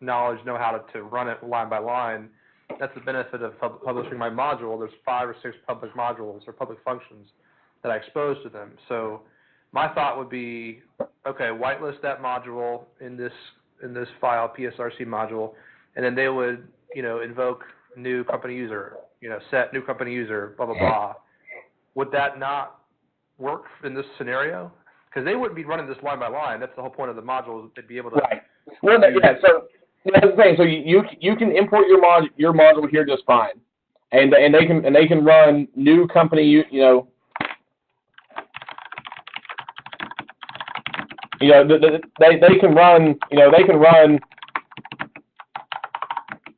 knowledge, know-how to run it line by line. That's the benefit of publishing my module. There's 5 or 6 public modules or public functions that I expose to them. So my thought would be, okay, whitelist that module in this file, PSRC module, and then they would, invoke new company user, set new company user, blah, blah, blah. Would that not work in this scenario? Because they wouldn't be running this line by line. That's the whole point of the module. They'd be able to. Right. Well, yeah. So that's the thing. So you can import your module here just fine, and they can run new company they can run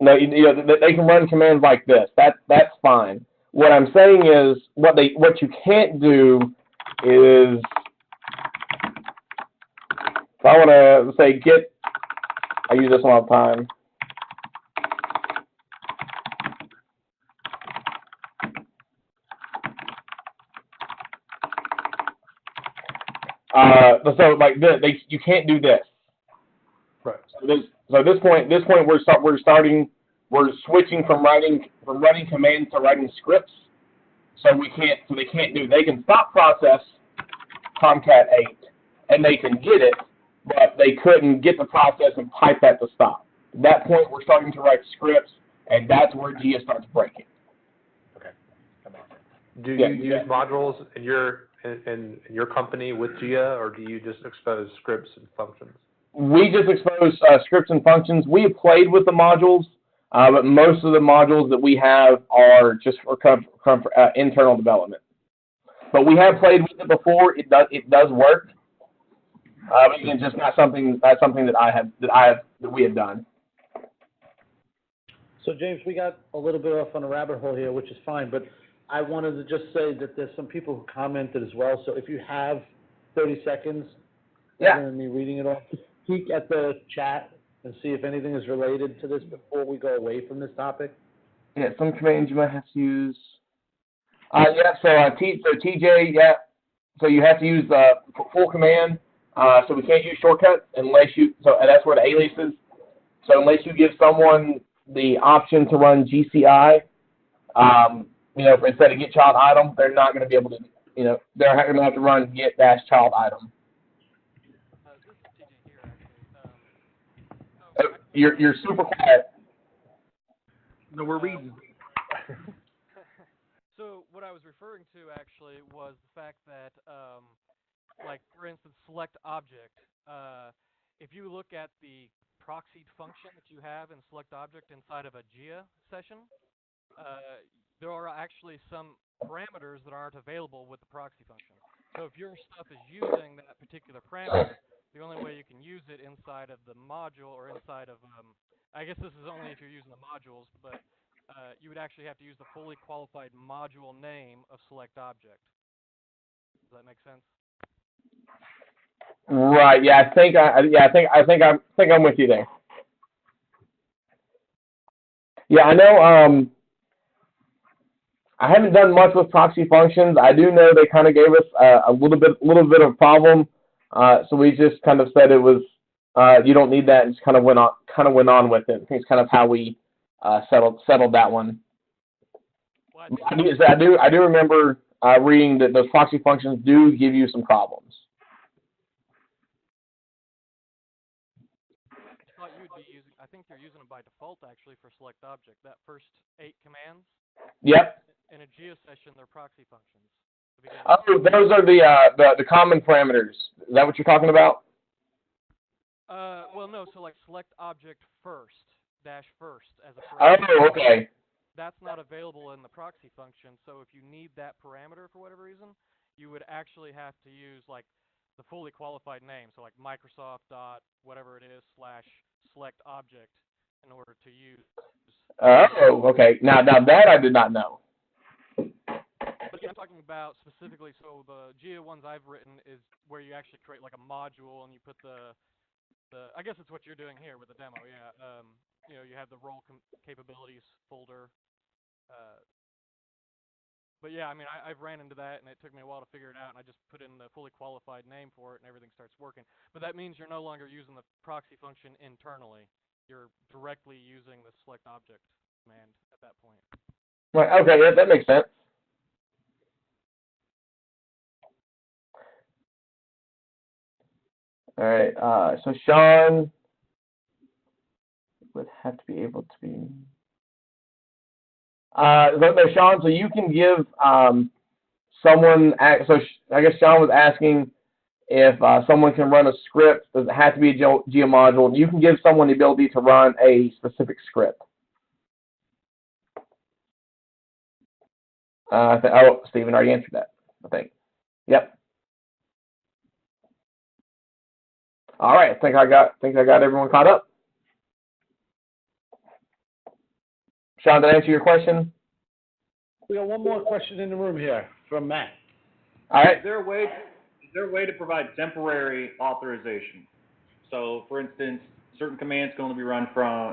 they can run commands like this. That's fine. What I'm saying is what you can't do is, if I want to say I use this one all the time. So like this, you can't do this. Right. So at this point we're switching from running commands to writing scripts. So they can stop process Tomcat 8 and they can get it, but they couldn't get the process and type that to stop. At that point, we're starting to write scripts, and that's where GIA starts breaking. Okay. Do you use modules in your company with GIA, or do you just expose scripts and functions? We just expose scripts and functions. We have played with the modules, but most of the modules that we have are just come from internal development. But we have played with it before. It does work. But again, just not something that we have done. So James, we got a little bit off on a rabbit hole here, which is fine, but I wanted to just say that there's some people who commented as well. So if you have 30 seconds, rather than me reading it off, peek at the chat and see if anything is related to this before we go away from this topic. Yeah, some commands you might have to use. TJ, so you have to use the full command. So we can't use shortcut unless that's where the alias is. So unless you give someone the option to run GCI, instead of get child item, they're not going to be able to, they're going to have to run get dash child item. This is TJ here, actually. You're super quiet. No, we're reading. So what I was referring to actually was the fact that, like for instance, select object. If you look at the proxied function that you have in select object inside of a GIA session, there are actually some parameters that aren't available with the proxy function. So if your stuff is using that particular parameter, the only way you can use it inside of the module or inside of, I guess this is only if you're using the modules, but you would actually have to use the fully qualified module name of select object. Does that make sense? Right. Yeah. I think I'm with you there. Yeah. I know. I haven't done much with proxy functions. I do know they kind of gave us a little bit of a problem. So we just kind of said it was you don't need that, and just kind of went on with it. I think it's kind of how we settled that one. I do remember reading that those proxy functions do give you some problems. I think you're using them by default actually for select object. That first 8 commands. Yep. In a GIA session, they're proxy functions. Oh, those are the common parameters. Is that what you're talking about? Well, no. So like select object first as a parameter. Oh, okay. That's not available in the proxy function. So if you need that parameter for whatever reason, you would actually have to use like the fully qualified name. So like Microsoft dot whatever it is / select object in order to use. Oh, okay. Now that I did not know. But yeah, I'm talking about specifically, so the GIA ones I've written is where you actually create like a module and you put the I guess it's what you're doing here with the demo, yeah. You have the role capabilities folder. But yeah, I mean, I've ran into that and it took me a while to figure it out, and I just put in the fully qualified name for it and everything starts working. But that means you're no longer using the proxy function internally. You're directly using the select object command at that point. Right, okay, yeah, that makes sense. All right. So Sean would have to be able to be. No, Sean. So you can give someone. So I guess Sean was asking if someone can run a script. Does it have to be a Gia module? You can give someone the ability to run a specific script. Stephen already answered that, I think. Yep. All right. I think I got everyone caught up. Sean, did I answer your question? We got one more question in the room here from Matt. All right. Is there a way to provide temporary authorization? So, for instance, certain commands can only be run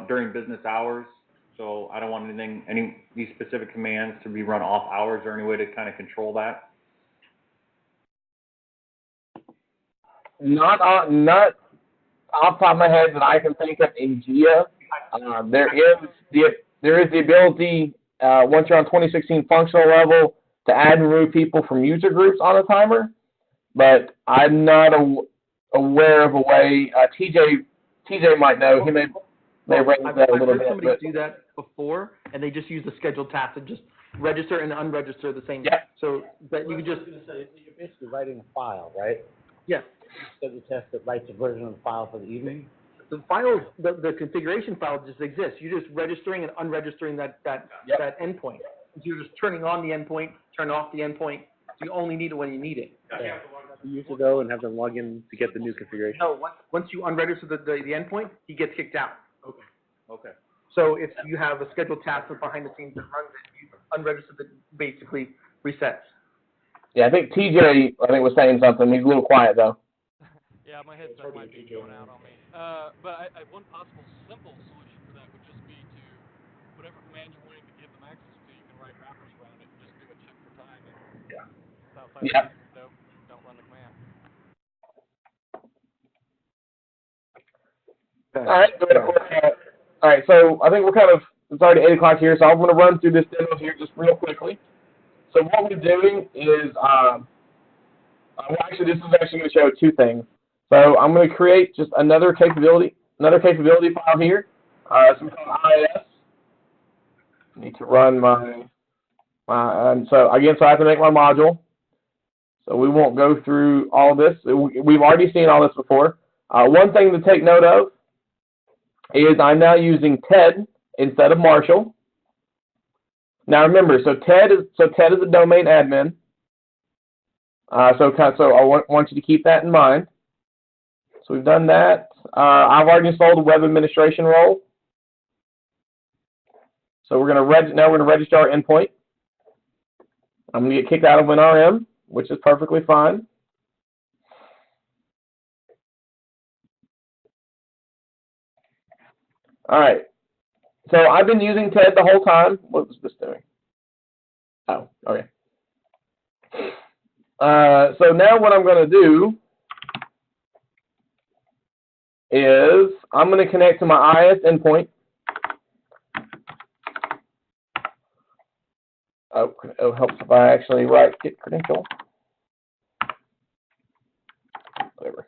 during business hours. So I don't want any of these specific commands to be run off hours, or any way to kind of control that? Not off the top of my head that I can think of in Gia. There is the ability, once you're on 2016 functional level, to add and remove people from user groups on a timer, but I'm not aware of a way. TJ might know. He may raise that a little bit. I've heard somebody do that before, and they just use the scheduled task to just register and unregister the same. Yeah. So that you can just. You're basically writing a file, right? Yes. Scheduled task that writes a version of the file for the evening. The files, the configuration file just exists. You're just registering and unregistering that endpoint. You're just turning on the endpoint, turn off the endpoint. So you only need it when you need it. Yeah. You used to go and have them log in to get the new configuration. No, once you unregister the endpoint, he gets kicked out. Okay. So if you have a scheduled task behind the scenes that runs it, you unregister it, basically resets. Yeah, I think TJ was saying something. He's a little quiet though. Yeah, my headset might be going out on me. But one possible simple solution for that would just be to whatever command you're wanting to give them access to, you can write wrappers around it and just do a check for time. And it's outside the window, don't run the command. All right, so I think it's already 8 o'clock here, so I'm going to run through this demo here just real quickly. So what we're doing is, this is actually going to show 2 things. So I'm going to create just another capability file here. So we call IIS. I need to run so I have to make my module. So we won't go through all of this. We've already seen all this before. One thing to take note of is I'm now using Ted instead of Marshall. Now remember, so Ted is a domain admin. So I want you to keep that in mind. So we've done that. I've already installed a web administration role. So we're going to register our endpoint. I'm going to get kicked out of WinRM, which is perfectly fine. All right. So I've been using Ted the whole time. What was this doing? Oh, okay. So now what I'm going to do is I'm going to connect to my IIS endpoint. Oh, it helps if I actually write git credential. Whatever.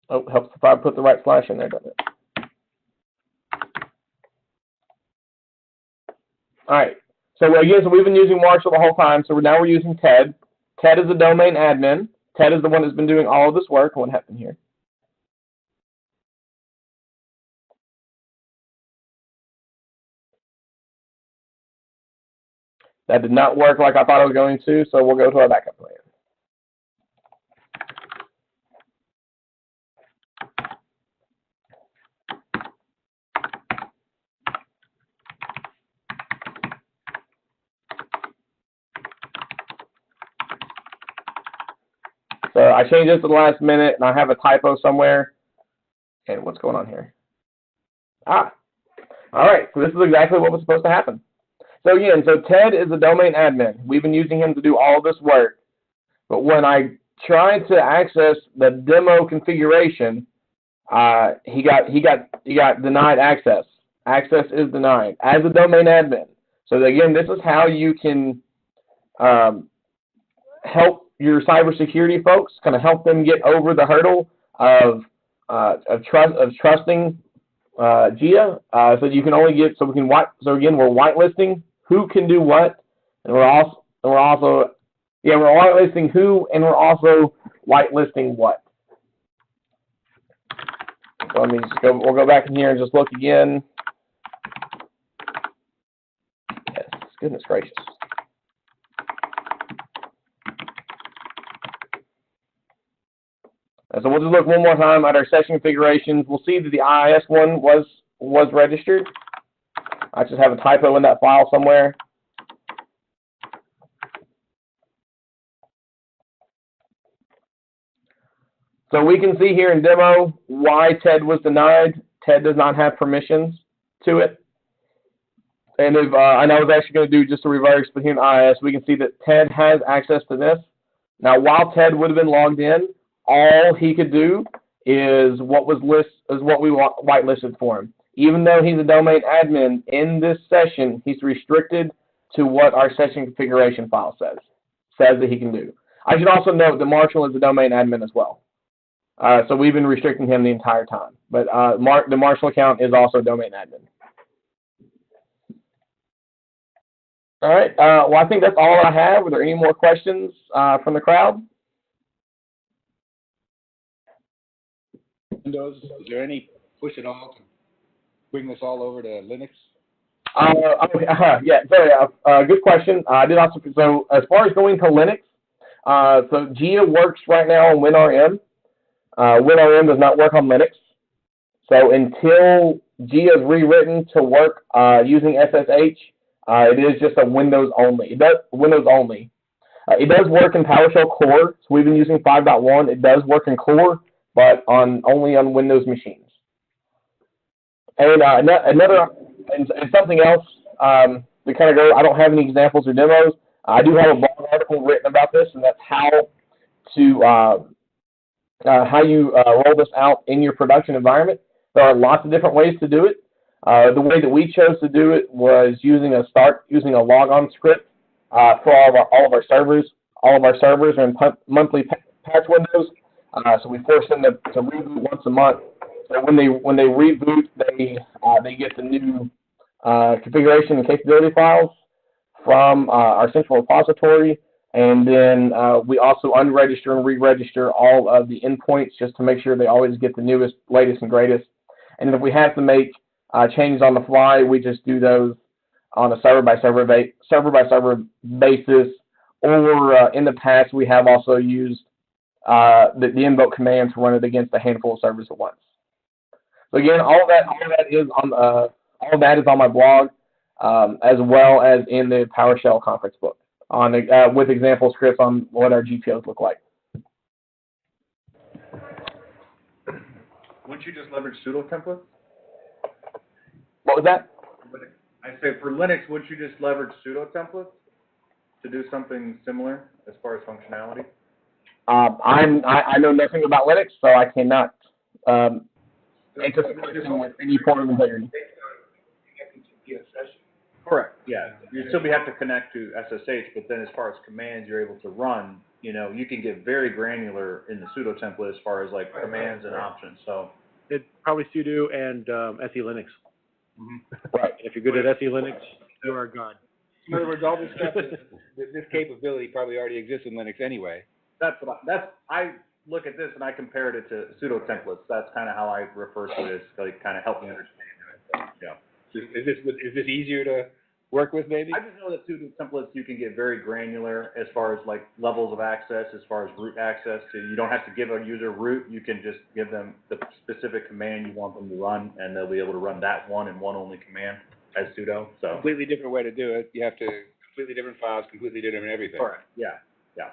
Oh, helps if I put the right slash in there, doesn't it? All right. So again, we've been using Marshall the whole time. So now we're using Ted. Ted is the domain admin. Ted is the one that's been doing all of this work. What happened here? That did not work like I thought it was going to, so we'll go to our backup plan. So I changed this at the last minute, and I have a typo somewhere. And what's going on here? All right. So this is exactly what was supposed to happen. So again, Ted is the domain admin. We've been using him to do all this work. But when I tried to access the demo configuration, he got denied access. access is denied as a domain admin. So again, this is how you can help your cybersecurity folks, kind of help them get over the hurdle of trusting GIA. So you can only get, so we can so again, we're whitelisting who can do what, and we're whitelisting who, and we're also whitelisting what. So let me just go, we'll go back in here and just look again. Yes, goodness gracious. So we'll just look one more time at our session configurations. We'll see that the IIS one was registered. I just have a typo in that file somewhere. So we can see here in demo why TED was denied. TED does not have permissions to it. And if and I was actually going to do just a reverse, but here in IIS, we can see that TED has access to this. Now, while TED would have been logged in, all he could do is what we whitelisted for him. Even though he's a domain admin in this session, he's restricted to what our session configuration file says that he can do. I should also note that Marshall is a domain admin as well. So we've been restricting him the entire time. But the Marshall account is also domain admin. All right. Well, I think that's all I have. Are there any more questions from the crowd? Windows, is there any push at all to bring this all over to Linux? Yeah, sorry, good question. I did also, so as far as going to Linux, so GIA works right now on WinRM. WinRM does not work on Linux. So until GIA is rewritten to work using SSH, it is just a Windows only. It does Windows only. It does work in PowerShell Core. So we've been using 5.1. It does work in Core, but only on Windows machines. And something else to kind of go. I don't have any examples or demos. I do have a blog article written about this, and that's how you roll this out in your production environment. There are lots of different ways to do it. The way that we chose to do it was using a logon script for all of our servers. All of our servers are in monthly patch windows, so we force them to reboot once a month. So when they reboot, they get the new configuration and capability files from our central repository, and then we also unregister and re-register all of the endpoints just to make sure they always get the newest, latest, and greatest. And if we have to make changes on the fly, we just do those on a server-by-server basis. Or in the past, we have also used the invoke command to run it against a handful of servers at once. So again, all of that is on my blog, as well as in the PowerShell conference book, with example scripts on what our GPOs look like. Wouldn't you just leverage pseudo templates? What was that? I say for Linux, wouldn't you just leverage pseudo templates to do something similar as far as functionality? I know nothing about Linux, so I cannot anticipate this with any form of integrity. Correct. Yeah, you still have to connect to SSH, but then as far as commands you're able to run, you can get very granular in the pseudo template as far as like commands and options. So It's probably sudo and SE Linux. Mm-hmm. Right. If you're good at SE Linux, you are God. In other words, all this stuff, this capability probably already exists in Linux anyway. I look at this and I compared it to pseudo templates. That's kind of how I refer to it, as like kind of help me understand it. Yeah. Is this easier to work with, maybe? I just know that pseudo templates you can get very granular as far as like levels of access, as far as root access to. You don't have to give a user root. You can just give them the specific command you want them to run, and they'll be able to run that one and one only command as sudo. So Completely different way to do it. You have to completely different files, completely different everything. correct. Yeah. Yeah.